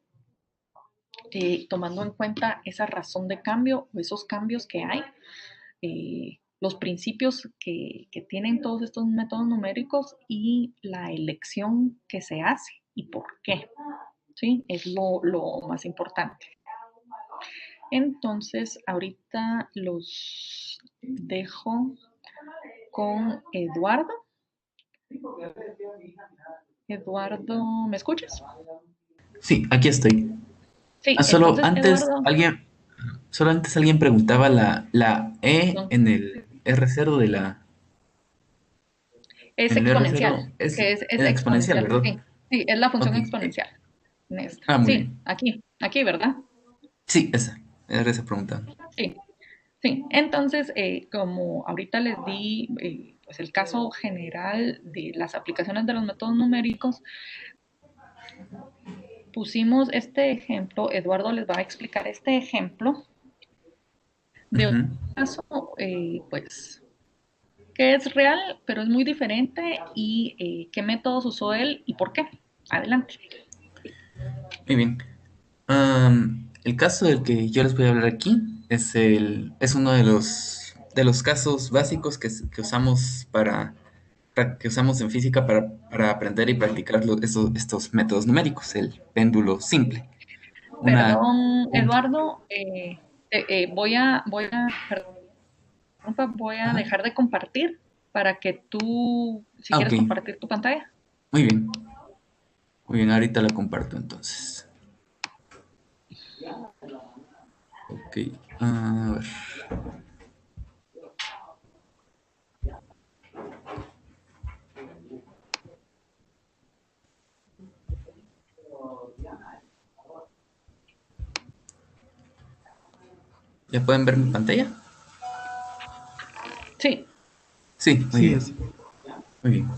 tomando en cuenta esa razón de cambio o esos cambios que hay, los principios que tienen todos estos métodos numéricos y la elección que se hace y por qué. ¿Sí? Es lo más importante. Entonces, ahorita los dejo con Eduardo. Eduardo, ¿me escuchas? Sí, aquí estoy. Sí, Solo entonces antes Eduardo, alguien preguntaba la E perdón, en el R0 es en el R0 exponencial, es es en exponencial, exponencial, ¿verdad? sí, sí, es la Ok. función exponencial. Esta. Muy Sí, bien. aquí, ¿verdad? Sí, esa. Era esa pregunta. Sí, sí. Entonces, como ahorita les di pues el caso general de las aplicaciones de los métodos numéricos, pusimos este ejemplo, Eduardo les va a explicar este ejemplo de un Ujú. caso, pues, que es real, pero es muy diferente y qué métodos usó él y por qué. Adelante. Muy bien. El caso del que yo les voy a hablar aquí es uno de los casos básicos que usamos que usamos en física para aprender y practicar estos métodos numéricos, el péndulo simple. Una, Perdón, un- Eduardo, perdón, voy a ajá. dejar de compartir para que tú, si Ok, quieres compartir tu pantalla. muy bien. Muy bien, ahorita la comparto entonces. Ok, a ver. ¿Ya pueden ver mi pantalla? Sí, Sí, muy Sí, bien. así. Muy bien.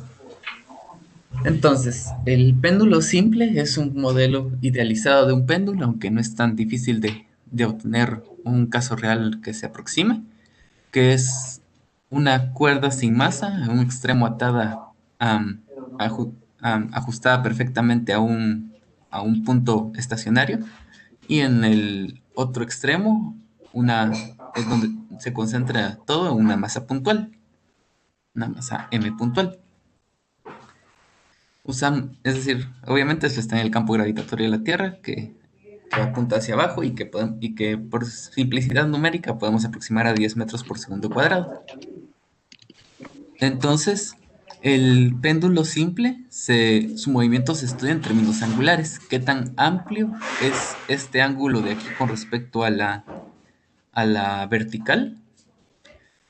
Entonces, el péndulo simple es un modelo idealizado de un péndulo, aunque no es tan difícil de obtener un caso real que se aproxime, que es una cuerda sin masa, a un extremo atada, ajustada perfectamente a un punto estacionario, y en el otro extremo, es donde se concentra todo en una masa puntual, una masa m puntual. Es decir, obviamente esto está en el campo gravitatorio de la Tierra, que apunta hacia abajo y que por simplicidad numérica podemos aproximar a 10 metros por segundo cuadrado. Entonces, el péndulo simple, su movimiento se estudia en términos angulares. ¿Qué tan amplio es este ángulo de aquí con respecto a a la vertical?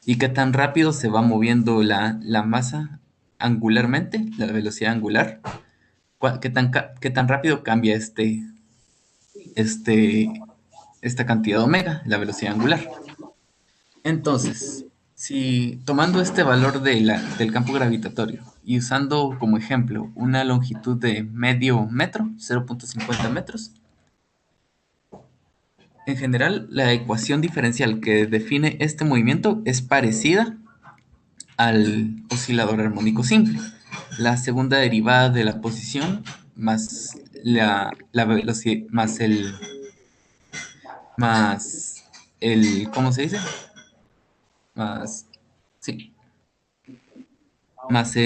¿Y qué tan rápido se va moviendo la masa angularmente, la velocidad angular, qué tan rápido cambia este, esta cantidad de omega, la velocidad angular. Entonces, si tomando este valor del campo gravitatorio y usando como ejemplo una longitud de medio metro, 0.50 metros, en general la ecuación diferencial que define este movimiento es parecida al oscilador armónico simple. La segunda derivada de la posición más la velocidad más el ¿cómo se dice? Más sí, más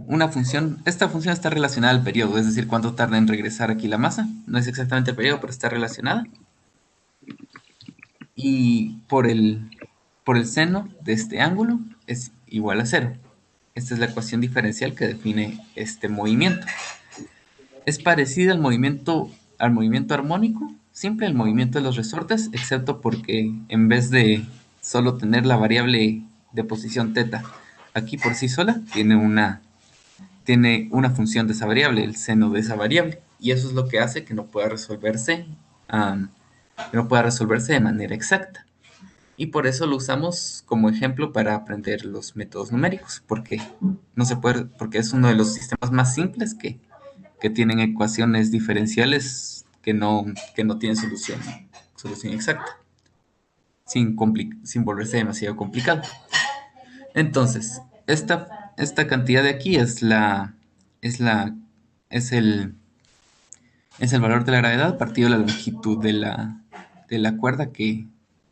una función, esta función está relacionada al periodo, es decir, cuánto tarda en regresar aquí la masa, no es exactamente el periodo, pero está relacionada, y por el seno de este ángulo es igual a cero. Esta es la ecuación diferencial que define este movimiento. Es parecida al movimiento armónico, simple, el movimiento de los resortes, excepto porque en vez de solo tener la variable de posición teta aquí por sí sola, tiene una función de esa variable, el seno de esa variable, y eso es lo que hace que no pueda resolverse, de manera exacta. Y por eso lo usamos como ejemplo para aprender los métodos numéricos, porque no se puede, porque es uno de los sistemas más simples que tienen ecuaciones diferenciales que no tienen solución exacta, sin volverse demasiado complicado. Entonces, esta cantidad de aquí es la, es el, es el valor de la gravedad partido de la longitud de la cuerda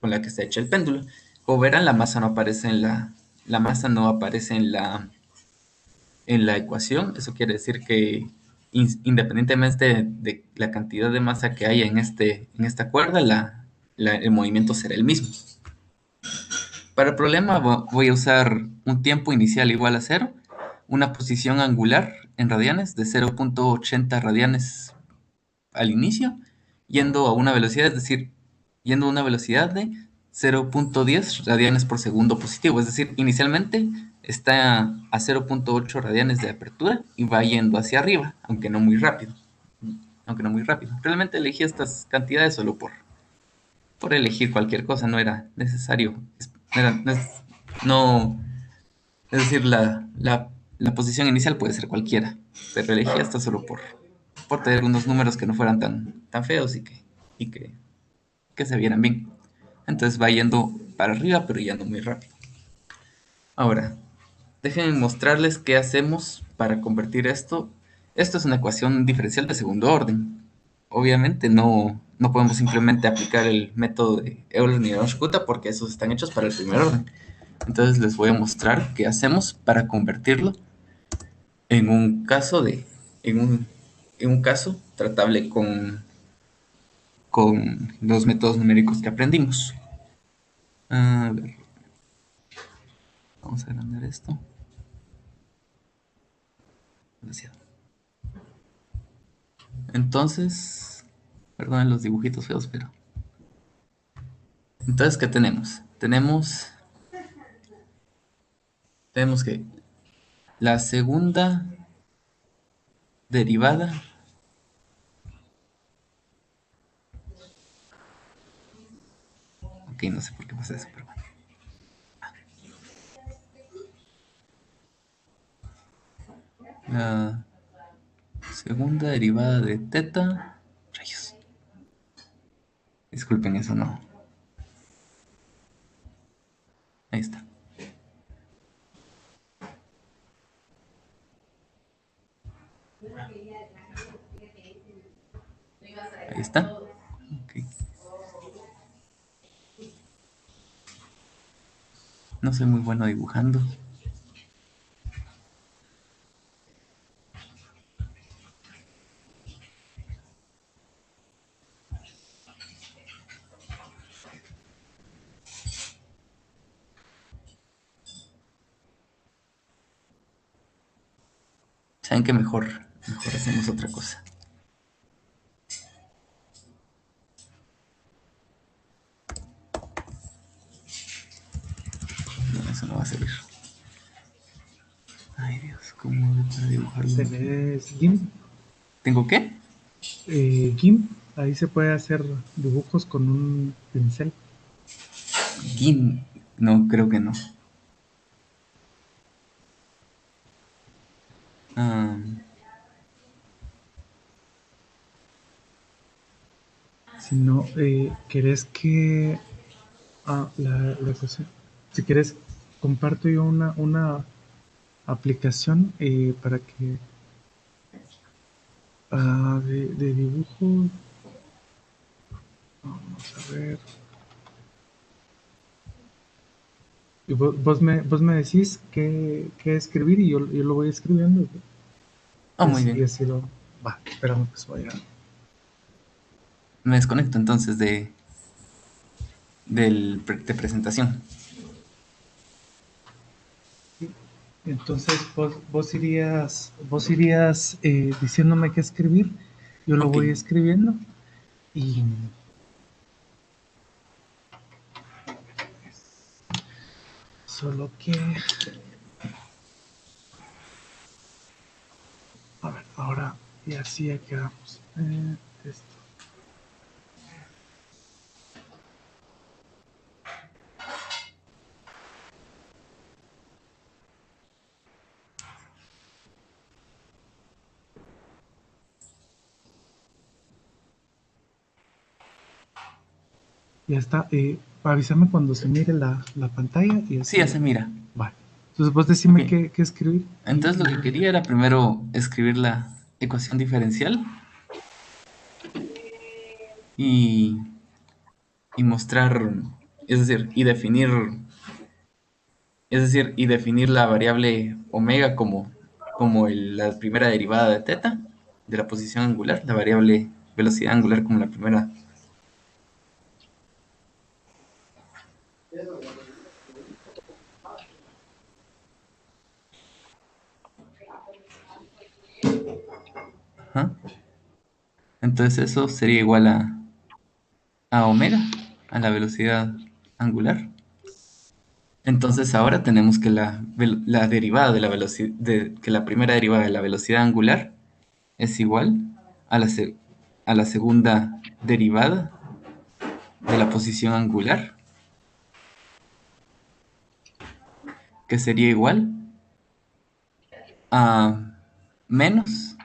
con la que se echa el péndulo. Como verán, la masa no aparece la masa no aparece en la ecuación. Eso quiere decir que independientemente de la cantidad de masa que haya en esta cuerda, el movimiento será el mismo. Para el problema voy a usar un tiempo inicial igual a 0, una posición angular en radianes de 0.80 radianes al inicio, yendo a una velocidad, es decir, yendo a una velocidad de 0.10 radianes por segundo positivo, es decir, inicialmente está a 0.8 radianes de apertura y va yendo hacia arriba, aunque no muy rápido. Realmente elegí estas cantidades solo por elegir cualquier cosa, no era necesario, no, es decir, la posición inicial puede ser cualquiera, pero elegí esta solo por tener unos números que no fueran tan feos y que se vieran bien. Entonces va yendo para arriba, pero yendo muy rápido. Ahora, déjenme mostrarles qué hacemos para convertir esto. Esto es una ecuación diferencial de segundo orden. Obviamente no podemos simplemente aplicar el método de Euler ni Euler-Schütte porque esos están hechos para el primer orden. Entonces les voy a mostrar qué hacemos para convertirlo en un caso en un caso tratable con los métodos numéricos que aprendimos. A ver, vamos a agrandar esto. Demasiado. Entonces, perdonen los dibujitos feos, pero... Entonces, ¿qué tenemos? Tenemos que la segunda derivada ok, no sé por qué pasa eso, pero bueno. La segunda derivada de teta. Rayos. Disculpen, eso no. Ahí está. Ahí está. Okay. No soy muy bueno dibujando. Saben que mejor hacemos otra cosa. No, eso no va a servir. Ay, Dios, dibujarlo. Tenés GIMP. ¿Tengo qué? GIMP, ahí se puede hacer dibujos con un pincel. GIMP. No, creo que no. Ah, Si no, querés que la cosa, si querés, comparto yo una aplicación para que de dibujo. Vamos a ver. Y vos me decís qué escribir y yo lo voy escribiendo. oh, muy Y bien. así lo. Va, esperamos que se vaya. Me desconecto entonces de presentación. Entonces vos irías diciéndome qué escribir, yo lo Ok. voy escribiendo y solo que, a ver, ahora y así ya quedamos. Esto. Ya está. Avísame cuando se mire la pantalla y Sí, así ya ya. se mira. Vale. Entonces vos Ok. decime qué escribir Entonces lo que quería era primero escribir la ecuación diferencial y, y mostrar, y definir la variable omega como la primera derivada de teta de la posición angular, la variable velocidad angular como la primera. Ajá. Entonces eso sería igual a omega, a la velocidad angular. Entonces ahora tenemos que la derivada de la velocidad, que la primera derivada de la velocidad angular es igual a la segunda derivada de la posición angular, que sería igual a menos,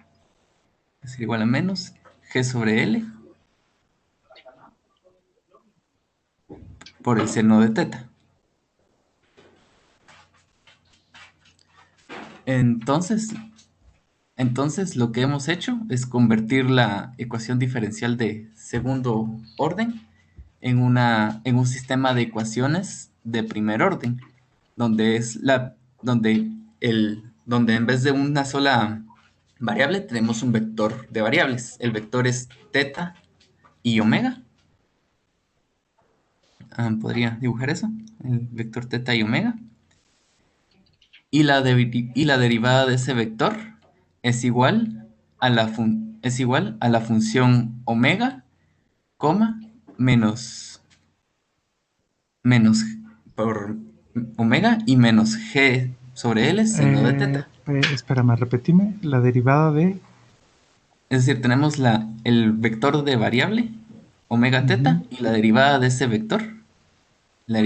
que sería igual a menos g sobre l por el seno de teta. Entonces, entonces lo que hemos hecho es convertir la ecuación diferencial de segundo orden en un sistema de ecuaciones de primer orden, donde donde en vez de una sola variable tenemos un vector de variables. El vector es teta y omega. Podría dibujar eso, el vector teta y omega. Y la derivada de ese vector es igual es igual a la función omega, coma, menos por omega y menos g sobre l seno de teta. Espérame, repetime la derivada de. Es decir, tenemos el vector de variable, omega Ujú. teta, y la derivada de ese vector, Va. la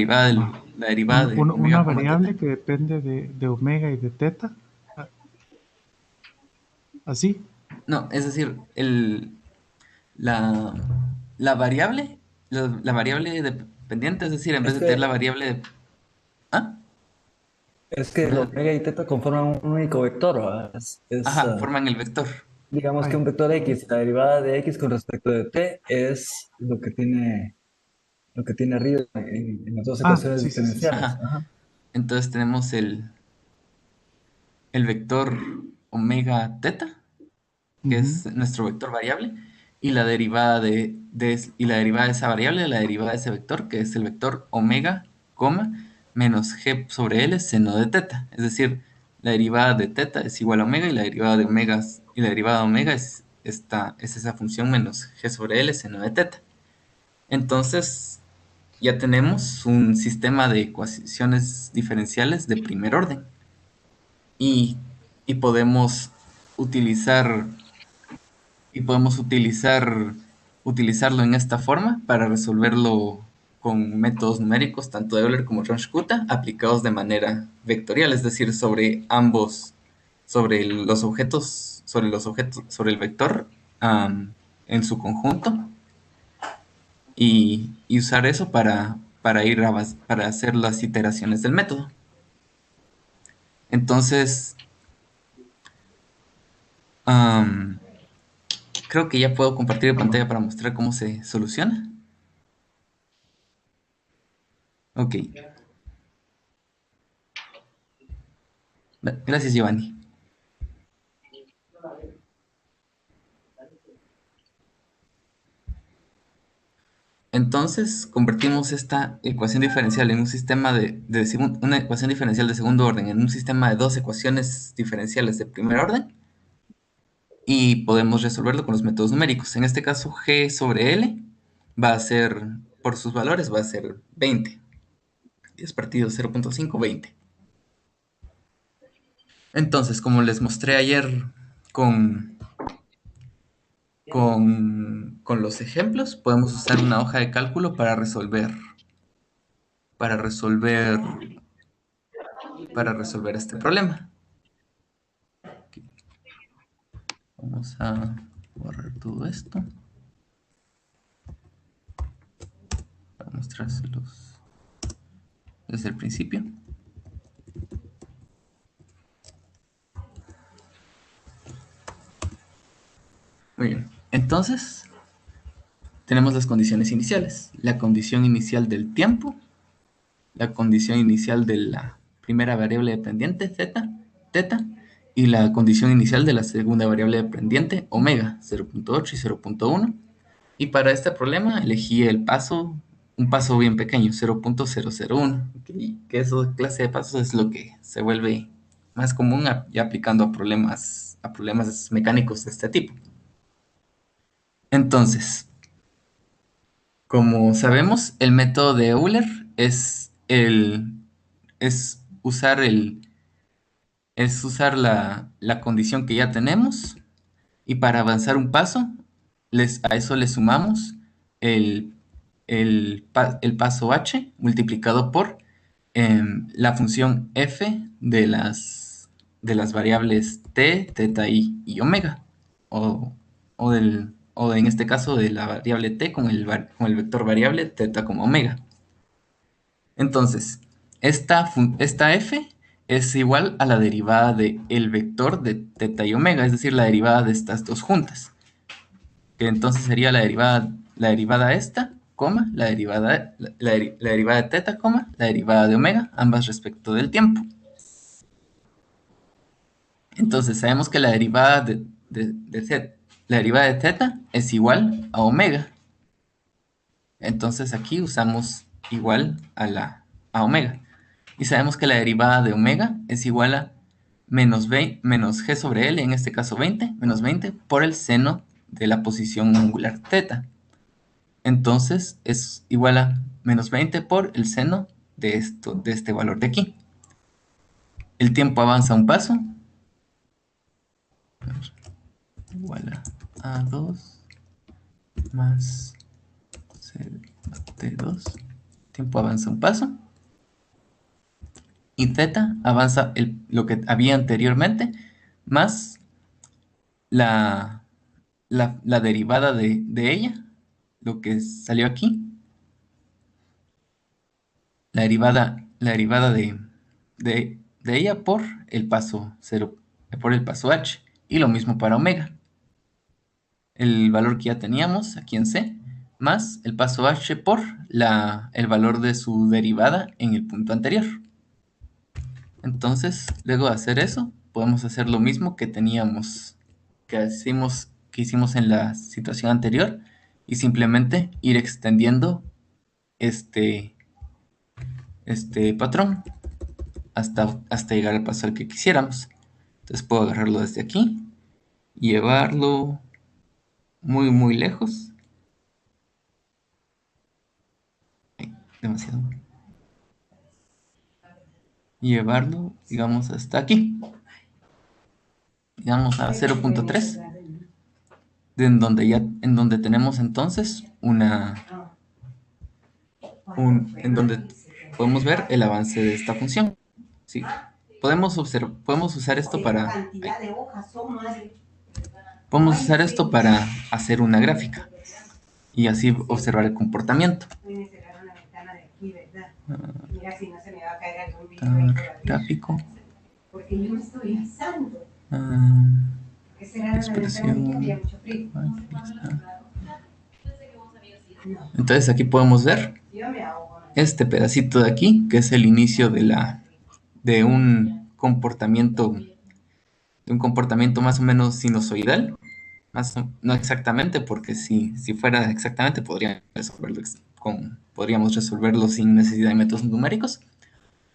derivada de Una omega coma variable teta. que depende de omega y de teta. Ah, así. No, es decir, la, la variable, la variable dependiente, es decir, en vez Es de tener la que, variable de... ¿Ah? es que ¿Verdad? omega y teta conforman un único vector, ¿va? Ajá, forman el vector. Digamos que Ay, un vector X, la derivada de X con respecto de T es lo que tiene arriba en las dos ecuaciones sí, sí, sí, sí. diferenciales. Ajá. Ajá. Entonces tenemos el vector omega teta, que Ujú. es nuestro vector variable, y la derivada y la derivada de esa variable, la derivada de ese vector, que es el vector omega, coma, menos g sobre l seno de teta. Es decir, la derivada de teta es igual a omega y la derivada de omega es esa función menos g sobre l seno de teta. Entonces, ya tenemos un sistema de ecuaciones diferenciales de primer orden. Y, y podemos utilizar utilizarlo en esta forma para resolverlo con métodos numéricos tanto de Euler como Runge-Kutta aplicados de manera vectorial, es decir, sobre sobre el vector en su conjunto y usar eso para hacer las iteraciones del método. Entonces, creo que ya puedo compartir pantalla para mostrar cómo se soluciona. Ok. Gracias, Giovanni. Entonces, convertimos esta ecuación diferencial en un sistema una ecuación diferencial de segundo orden en un sistema de dos ecuaciones diferenciales de primer orden y podemos resolverlo con los métodos numéricos. En este caso, G sobre L va a ser, por sus valores, va a ser 20. 10 partido 0.5, 20. Entonces, como les mostré ayer con, con los ejemplos, podemos usar una hoja de cálculo para resolver, para resolver este problema. Vamos a borrar todo esto para mostrárselos desde el principio. Muy bien, entonces tenemos las condiciones iniciales. La condición inicial del tiempo, la condición inicial de la primera variable dependiente, teta, y la condición inicial de la segunda variable dependiente, omega, 0.8 y 0.1. Y para este problema elegí un paso bien pequeño, 0.001, que esa clase de pasos es lo que se vuelve más común ya aplicando a problemas mecánicos de este tipo. Entonces, como sabemos, el método de Euler es usar la condición que ya tenemos y para avanzar un paso, a eso le sumamos el, el paso h multiplicado por la función f de las variables t, teta y omega, o en este caso de la variable t con el vector variable teta como omega. Entonces, esta f es igual a la derivada del vector de teta y omega, es decir, la derivada de estas dos juntas, que entonces sería la derivada esta, la derivada de teta, la derivada de omega, ambas respecto del tiempo. Entonces sabemos que la derivada la derivada de teta es igual a omega. Entonces aquí usamos igual a omega. Y sabemos que la derivada de omega es igual a menos g sobre L, en este caso 20, menos 20 por el seno de la posición angular teta. Entonces es igual a menos 20 por el seno de este valor de aquí. El tiempo avanza un paso. Igual a A2 más T2. Tiempo avanza un paso. Y θ avanza lo que había anteriormente, más la derivada de ella, lo que salió aquí, la derivada de ella por el paso 0, por el paso h, y lo mismo para omega. El valor que ya teníamos aquí en C, más el paso h por el valor de su derivada en el punto anterior. Entonces, luego de hacer eso, podemos hacer lo mismo que hicimos en la situación anterior y simplemente ir extendiendo este patrón hasta llegar al paso al que quisiéramos. Entonces puedo agarrarlo desde aquí y llevarlo muy muy lejos. Ay, demasiado. Y llevarlo, digamos, hasta aquí. digamos a 0.3, en donde tenemos entonces en donde podemos ver el avance de esta función. Sí, podemos usar esto para hacer una gráfica y así observar el comportamiento. Gráfico. Expresión. Entonces aquí podemos ver este pedacito de aquí, que es el inicio de un comportamiento más o menos sinusoidal. No exactamente, porque si fuera exactamente podríamos resolverlo sin necesidad de métodos numéricos,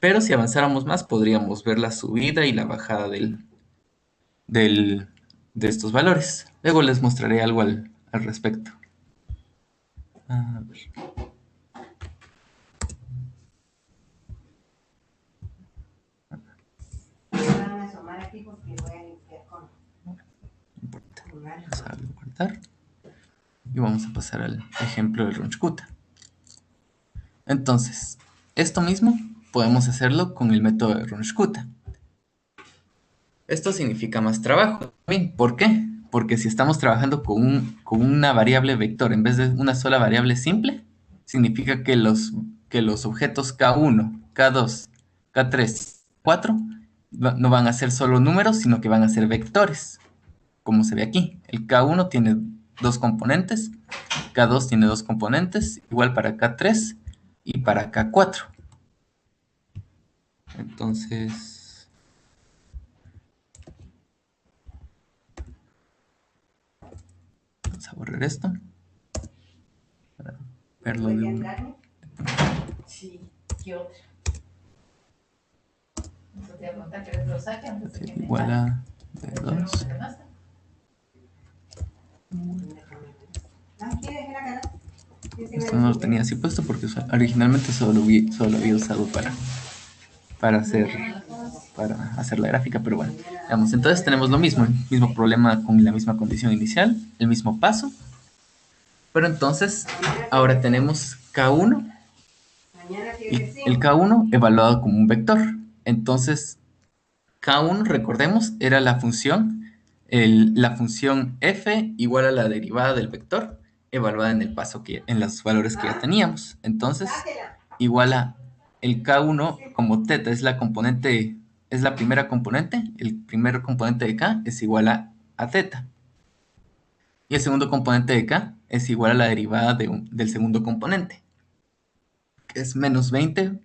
pero si avanzáramos más podríamos ver la subida y la bajada de estos valores. Luego les mostraré algo al respecto. A ver. Vamos a guardar y vamos a pasar al ejemplo del Runge-Kutta. Entonces, esto mismo podemos hacerlo con el método de Runge-Kutta. Esto significa más trabajo. ¿Por qué? Porque si estamos trabajando con una variable vector en vez de una sola variable simple, significa que los objetos K1, K2, K3, 4 no van a ser solo números, sino que van a ser vectores, como se ve aquí. El K1 tiene 2 componentes, K2 tiene 2 componentes, igual para K3 y para K4. Entonces, vamos a borrar esto para verlo de un... Sí, ¿qué otra? Eso te voy a contar que lo saque antes de que igual a D2. Esto no lo tenía así puesto porque originalmente solo había usado para hacer la gráfica, pero bueno, veamos. Entonces tenemos lo mismo, el mismo problema con la misma condición inicial, el mismo paso, pero entonces ahora tenemos K1 y el K1 evaluado como un vector. Entonces K1, recordemos, era la función f igual a la derivada del vector evaluada en en los valores que ya teníamos. Entonces, igual a el K1 como teta es la primera componente, el primer componente de K es igual a teta. Y el segundo componente de K es igual a la derivada del segundo componente, que es menos 20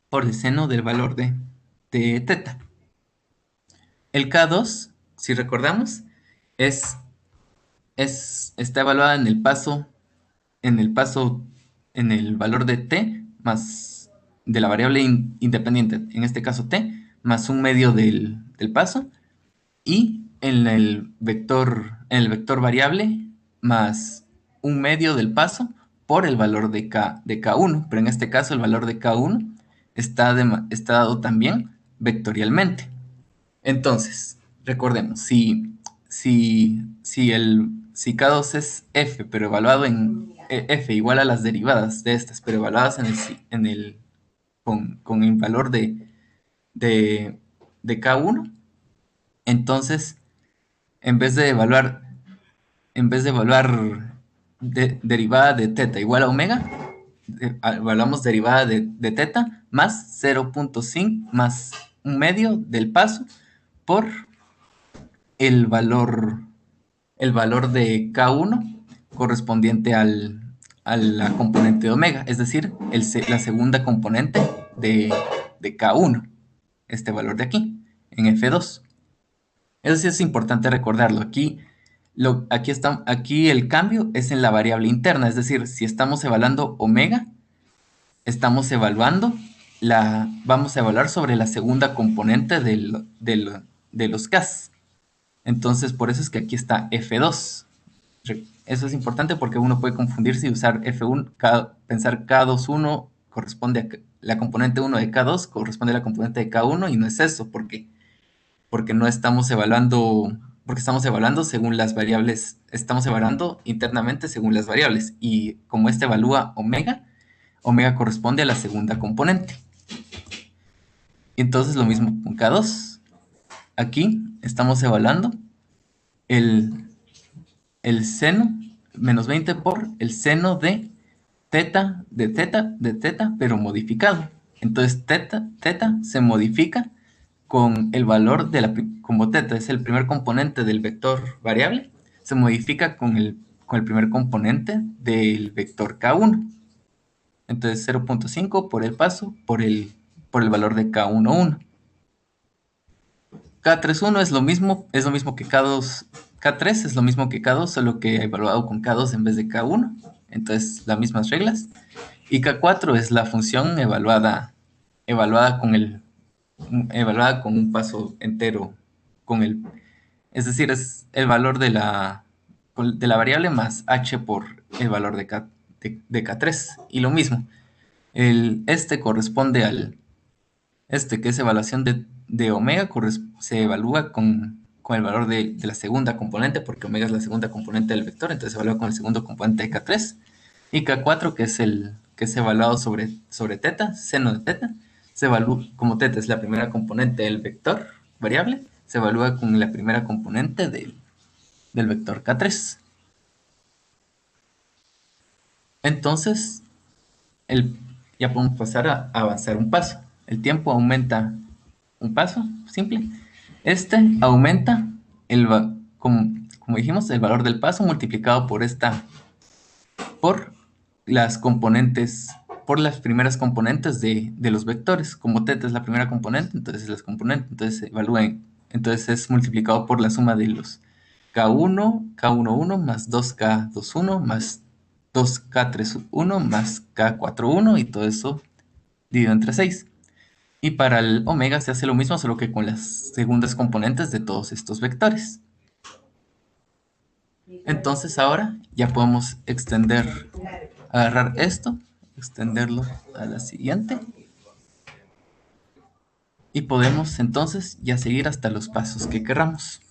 por el seno del valor de teta. El K2, si recordamos, está evaluada en el valor de t más de la variable independiente, en este caso t, más un medio del paso, y en el vector variable más un medio del paso por el valor de K1, pero en este caso el valor de K1 está dado también vectorialmente. Entonces, recordemos, si K2 es f, pero evaluado en f igual a las derivadas de estas, pero evaluadas con el valor de K1, entonces, en vez de evaluar derivada de teta igual a omega, evaluamos derivada de teta más 0.5 más un medio del paso por el valor de K1 correspondiente a la componente de omega, es decir, la segunda componente de K1, este valor de aquí, en F2. Eso sí es importante recordarlo. Aquí el cambio es en la variable interna, es decir, si estamos evaluando omega, vamos a evaluar sobre la segunda componente de los Ks. Entonces, por eso es que aquí está F2. Eso es importante porque uno puede confundirse y usar F1, pensar K21 corresponde a la componente 1 de K2, corresponde a la componente de K1, y no es eso, porque porque no estamos evaluando, porque estamos evaluando según las variables, estamos evaluando internamente según las variables, y como este evalúa omega, omega corresponde a la segunda componente. Y entonces lo mismo con K2. Aquí estamos evaluando el seno menos 20 por el seno de teta, pero modificado. Entonces teta se modifica con el valor de como teta es el primer componente del vector variable, se modifica con el primer componente del vector K1. Entonces 0.5 por el paso por el valor de K11. K31 es lo mismo que K2. K3 es lo mismo que K2, solo que evaluado con K2 en vez de K1. Entonces, las mismas reglas. Y K4 es la función evaluada con un paso entero. Es decir, es el valor de la variable más h por el valor de K3. Y lo mismo, este corresponde al que es evaluación de omega, se evalúa con el valor de la segunda componente, porque omega es la segunda componente del vector, entonces se evalúa con el segundo componente de K3. Y K4, que es evaluado sobre teta, seno de teta, se evalúa, como teta es la primera componente del vector variable, se evalúa con la primera componente del vector K3. Entonces, ya podemos pasar a avanzar un paso. El tiempo aumenta un paso simple. Este aumenta, como dijimos, el valor del paso multiplicado por las componentes, por las primeras componentes de los vectores. Como teta es la primera componente, entonces las componentes, entonces es multiplicado por la suma de los K1, K11 más 2K21 más 2K31 más K41 y todo eso dividido entre 6. Y para el omega se hace lo mismo, solo que con las segundas componentes de todos estos vectores. Entonces ahora ya podemos agarrar esto, extenderlo a la siguiente. Y podemos entonces ya seguir hasta los pasos que queramos.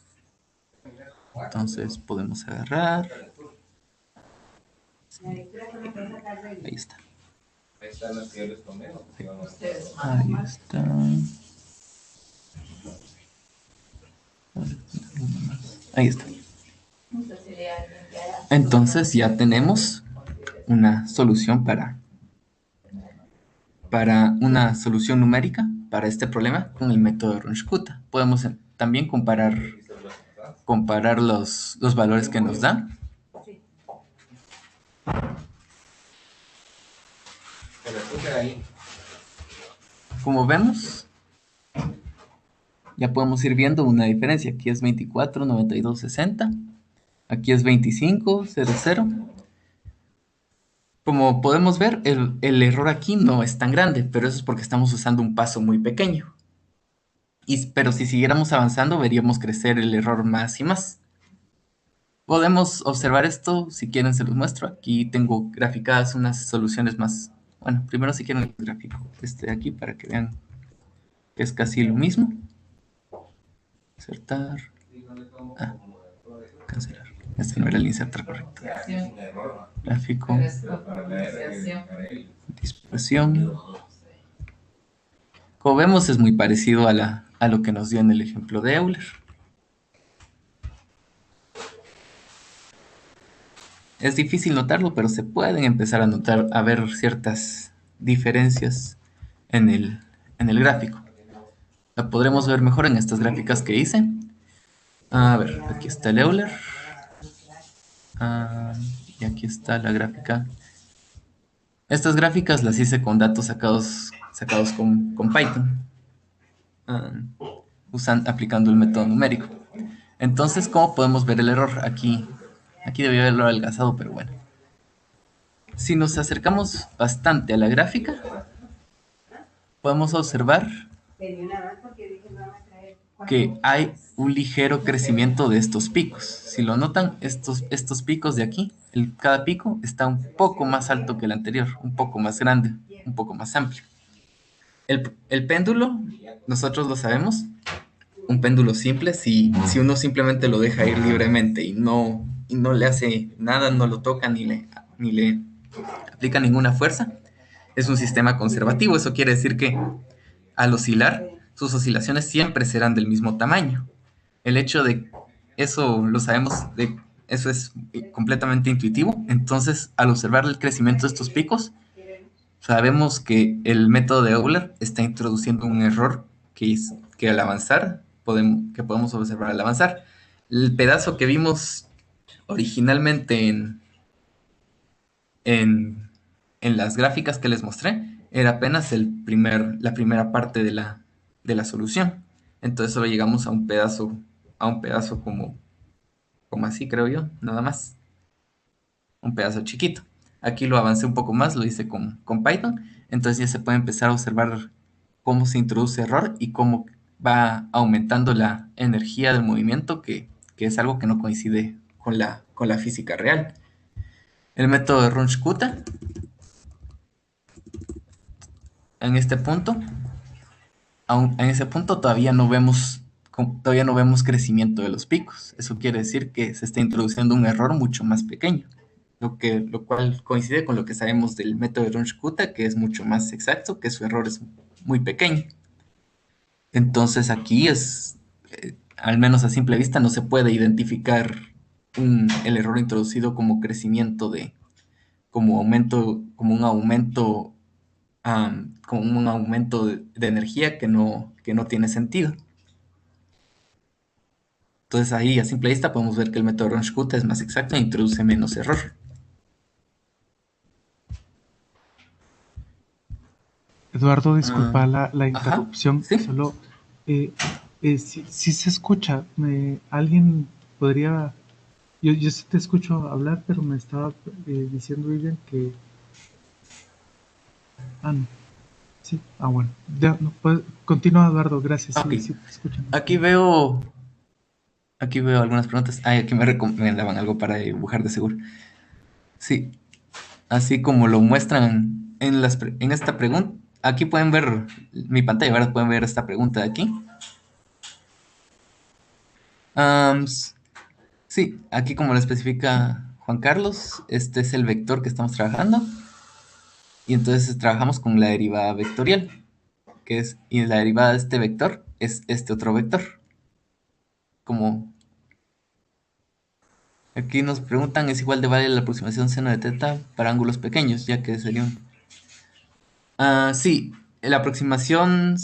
Entonces podemos agarrar. Ahí está. Ahí está. Ahí está. Entonces ya tenemos una solución para una solución numérica para este problema con el método de Runge-Kutta. Podemos también comparar los valores que nos da. Como vemos, ya podemos ir viendo una diferencia. Aquí es 24, 92, 60. Aquí es 25, 00. Como podemos ver, el error aquí no es tan grande, pero eso es porque estamos usando un paso muy pequeño. Pero si siguiéramos avanzando, veríamos crecer el error más y más. Podemos observar esto, si quieren se los muestro. Aquí tengo graficadas unas soluciones más. Bueno, primero si quieren el gráfico de aquí para que vean que es casi lo mismo. Insertar. Cancelar. Este no era el insertar correcto. Gráfico. Dispersión. Como vemos es muy parecido a lo que nos dio en el ejemplo de Euler. Es difícil notarlo, pero se pueden empezar a ver ciertas diferencias en el gráfico. La podremos ver mejor en estas gráficas que hice. A ver, aquí está el Euler. Y aquí está la gráfica. Estas gráficas las hice con datos sacados con Python. Aplicando el método numérico. Entonces, ¿cómo podemos ver el error? Aquí debió haberlo adelgazado, pero bueno. Si nos acercamos bastante a la gráfica, podemos observar que hay un ligero crecimiento de estos picos. Si lo notan, estos picos de aquí, cada pico está un poco más alto que el anterior, un poco más grande, un poco más amplio. El péndulo, nosotros lo sabemos, un péndulo simple si uno simplemente lo deja ir libremente y no le hace nada, no lo toca ni le aplica ninguna fuerza. Es un sistema conservativo. Eso quiere decir que al oscilar, sus oscilaciones siempre serán del mismo tamaño. El hecho de eso lo sabemos, eso es completamente intuitivo. Entonces, al observar el crecimiento de estos picos, sabemos que el método de Euler está introduciendo un error que al avanzar, que podemos observar al avanzar. El pedazo que vimos originalmente en, en las gráficas que les mostré era apenas la primera parte de la solución. Entonces solo llegamos a un pedazo como así, creo yo, nada más. Un pedazo chiquito. Aquí lo avancé un poco más, lo hice con Python. Entonces ya se puede empezar a observar cómo se introduce error y cómo va aumentando la energía del movimiento, que es algo que no coincide con la física real. El método de Runge-Kutta, en este punto, en ese punto todavía no vemos crecimiento de los picos. Eso quiere decir que se está introduciendo un error mucho más pequeño, lo cual coincide con lo que sabemos del método de Runge-Kutta, que es mucho más exacto, que su error es muy pequeño. Entonces aquí al menos a simple vista, no se puede identificar el error introducido como crecimiento como un aumento de energía que no tiene sentido. Entonces ahí a simple vista podemos ver que el método Runge-Kutta es más exacto e introduce menos error. Eduardo, disculpa la Ajá, interrupción. sí. Solo, si se escucha, alguien podría. Yo sí te escucho hablar, pero me estaba diciendo Vivian que. Ah, no. Sí, bueno. No, pues, continúa, Eduardo, gracias. Ok. Sí, te escuchan. Aquí veo algunas preguntas. Aquí me recomendaban algo para dibujar de seguro. Sí, así como lo muestran en esta pregunta. Aquí pueden ver mi pantalla, ¿verdad? Pueden ver esta pregunta de aquí. Sí, aquí como lo especifica Juan Carlos, este es el vector que estamos trabajando. Y entonces trabajamos con la derivada vectorial, y la derivada de este vector es este otro vector. Como aquí nos preguntan, ¿es igual de válida la aproximación seno de teta para ángulos pequeños? Ya que sería sí, la aproximación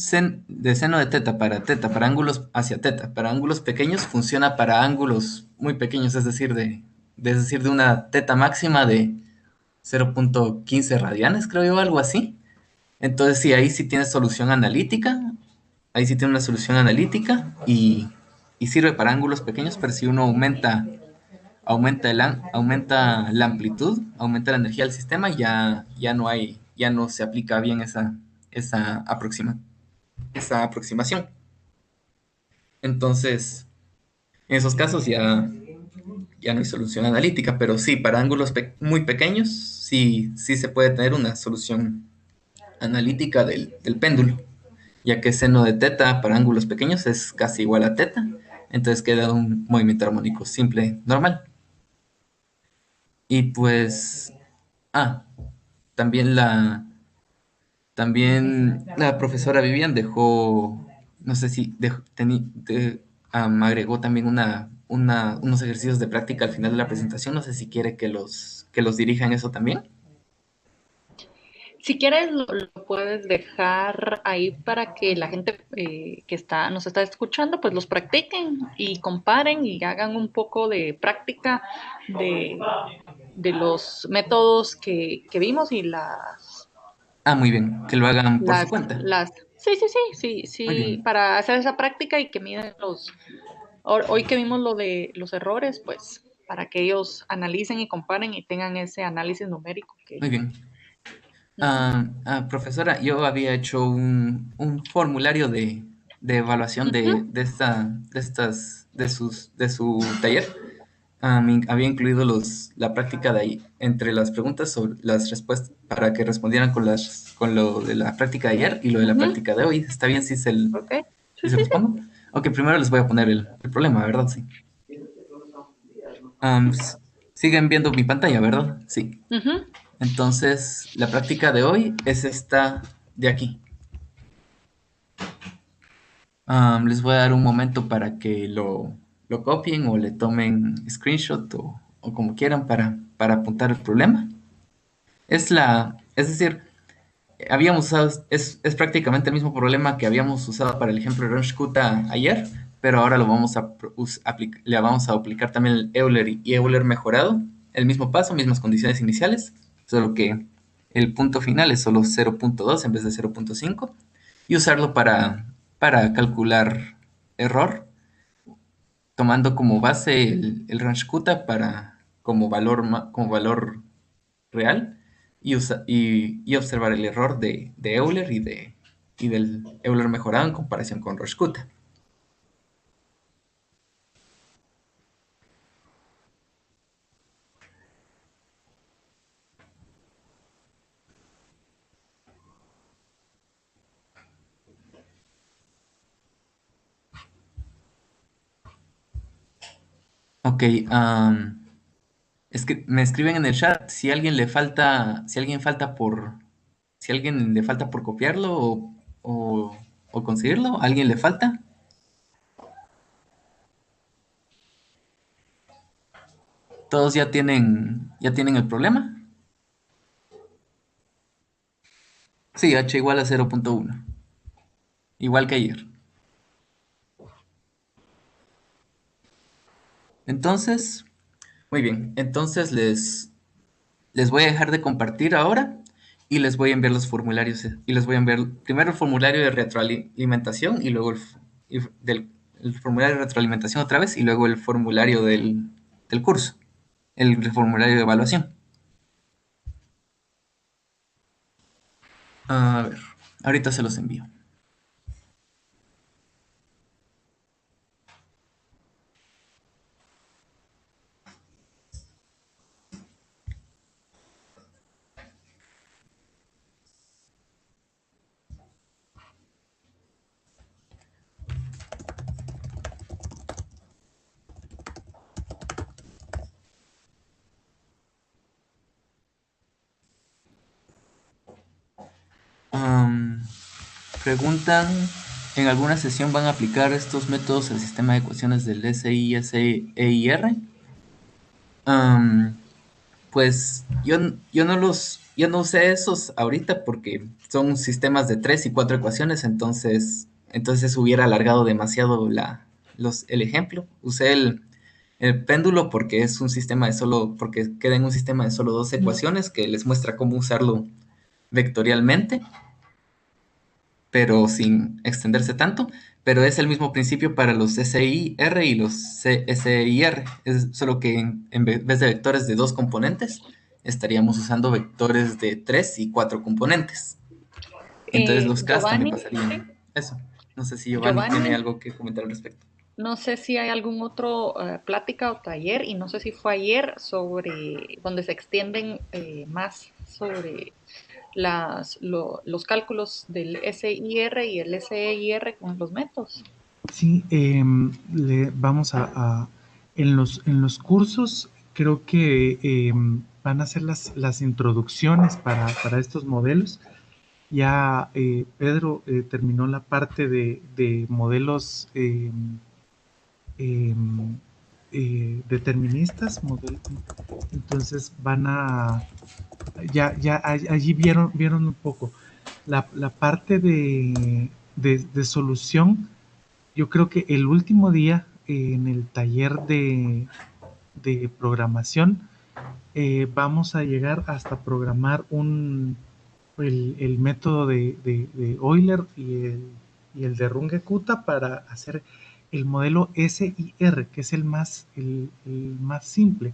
de seno de teta para ángulos hacia teta, para ángulos pequeños, funciona para ángulos muy pequeños, es decir, de una teta máxima de 0.15 radianes, creo yo, algo así. Entonces, sí, ahí sí tiene solución analítica, ahí sí tiene una solución analítica y sirve para ángulos pequeños, pero si uno aumenta la amplitud, aumenta la energía del sistema, ya no se aplica bien esa, esa aproximación. Entonces, en esos casos ya no hay solución analítica, pero sí, para ángulos muy pequeños, sí se puede tener una solución analítica del péndulo, ya que seno de teta para ángulos pequeños es casi igual a teta, entonces queda un movimiento armónico simple normal. Y pues, ah, también la profesora Vivian dejó, no sé si agregó también unos ejercicios de práctica al final de la presentación, no sé si quiere que los dirijan eso también. Si quieres, lo puedes dejar ahí para que la gente nos está escuchando, pues los practiquen y comparen y hagan un poco de práctica de, de los métodos que vimos y Muy bien, que lo hagan por su cuenta. Muy sí, bien, para hacer esa práctica y que miren hoy que vimos lo de los errores, pues para que ellos analicen y comparen y tengan ese análisis numérico que. muy bien. Ujú. Profesora, yo había hecho un formulario de evaluación Ujú. de su taller. Había incluido la práctica de ahí, entre las preguntas sobre las respuestas, para que respondieran con lo de la práctica de ayer y lo de la Ujú. práctica de hoy. ¿Está bien si Ok. si Sí, se sí, los pongo? sí. Ok, primero les voy a poner el problema, ¿verdad? Sí. Siguen viendo mi pantalla, ¿verdad? Sí. Ujú. Entonces, la práctica de hoy es esta de aquí. Les voy a dar un momento para que lo copien o le tomen screenshot o como quieran para apuntar el problema. Es decir, habíamos usado, es prácticamente el mismo problema que habíamos usado para el ejemplo de Ranch-Kuta ayer, pero ahora lo vamos a le vamos a aplicar también el Euler y Euler mejorado. El mismo paso, mismas condiciones iniciales, solo que el punto final es solo 0.2 en vez de 0.5 y usarlo para calcular error, tomando como base el Ranch-Kuta como valor real y observar el error de Euler y del Euler mejorado en comparación con Roche-Kuta. Ok, es que me escriben en el chat si alguien le falta por copiarlo o conseguirlo, ¿a alguien le falta? ¿Todos ya tienen el problema? Sí, h igual a 0.1, igual que ayer. Entonces, muy bien, entonces les voy a dejar de compartir ahora y les voy a enviar los formularios. Y les voy a enviar primero el formulario de retroalimentación y luego el formulario de retroalimentación otra vez y luego el formulario del curso, el formulario de evaluación. A ver, ahorita se los envío. Am, Preguntan, ¿en alguna sesión van a aplicar estos métodos al sistema de ecuaciones del SI, SE y R? Pues yo no usé esos ahorita porque son sistemas de 3 y 4 ecuaciones, entonces hubiera alargado demasiado el ejemplo. Usé el péndulo porque es un sistema porque queda en un sistema de solo 2 ecuaciones que les muestra cómo usarlo vectorialmente, pero sin extenderse tanto. Pero es el mismo principio para los SIR y los SIR. Es solo que en vez de vectores de 2 componentes, estaríamos usando vectores de 3 y 4 componentes. Entonces los CAS también Giovanni, pasarían eso. No sé si Giovanni tiene Giovanni, algo que comentar al respecto. no sé si hay algún otro plática o taller, y no sé si fue ayer, sobre donde se extienden más sobre los cálculos del SIR y el SEIR con los métodos. Sí, vamos en los cursos creo que van a ser las introducciones para estos modelos. Ya Pedro terminó la parte de modelos em, deterministas, entonces allí vieron un poco la parte de solución. Yo creo que el último día en el taller de programación vamos a llegar hasta programar el método de Euler y el de Runge-Kutta para hacer el modelo SIR, que es el más simple.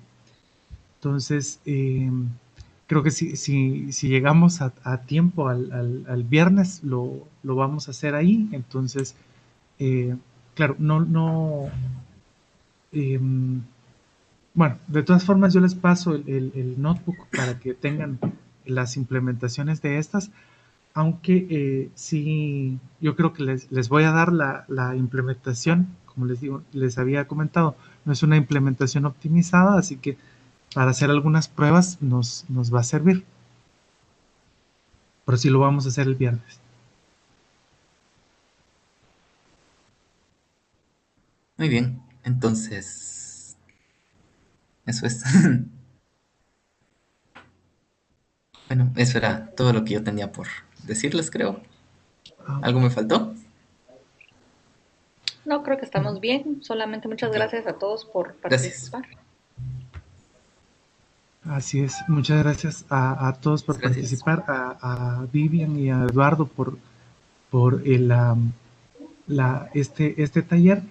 Entonces, creo que si llegamos a tiempo al viernes, lo vamos a hacer ahí. Entonces, claro, no, eh, bueno, de todas formas yo les paso el notebook para que tengan las implementaciones de estas, aunque sí, yo creo que les voy a dar la implementación, como les digo, les había comentado, no es una implementación optimizada, así que para hacer algunas pruebas nos va a servir, pero sí lo vamos a hacer el viernes. Muy bien, entonces, eso es. Bueno, eso era todo lo que yo tenía por decirles, creo. Ah, ¿Algo me faltó? No, creo que estamos bien. Solamente muchas Ok, gracias a todos por gracias. participar. así es, muchas gracias a todos por Gracias. participar, a Vivian y a Eduardo por este taller.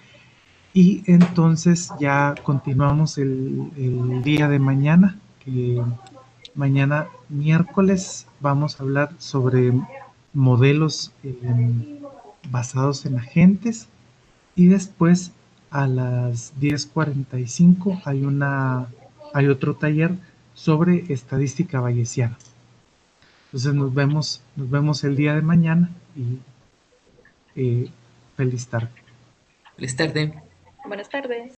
Y entonces ya continuamos el día de mañana, que mañana miércoles vamos a hablar sobre modelos basados en agentes, y después a las 10:45 hay otro taller sobre estadística bayesiana. Entonces nos vemos el día de mañana y feliz tarde. Feliz tarde. Buenas tardes.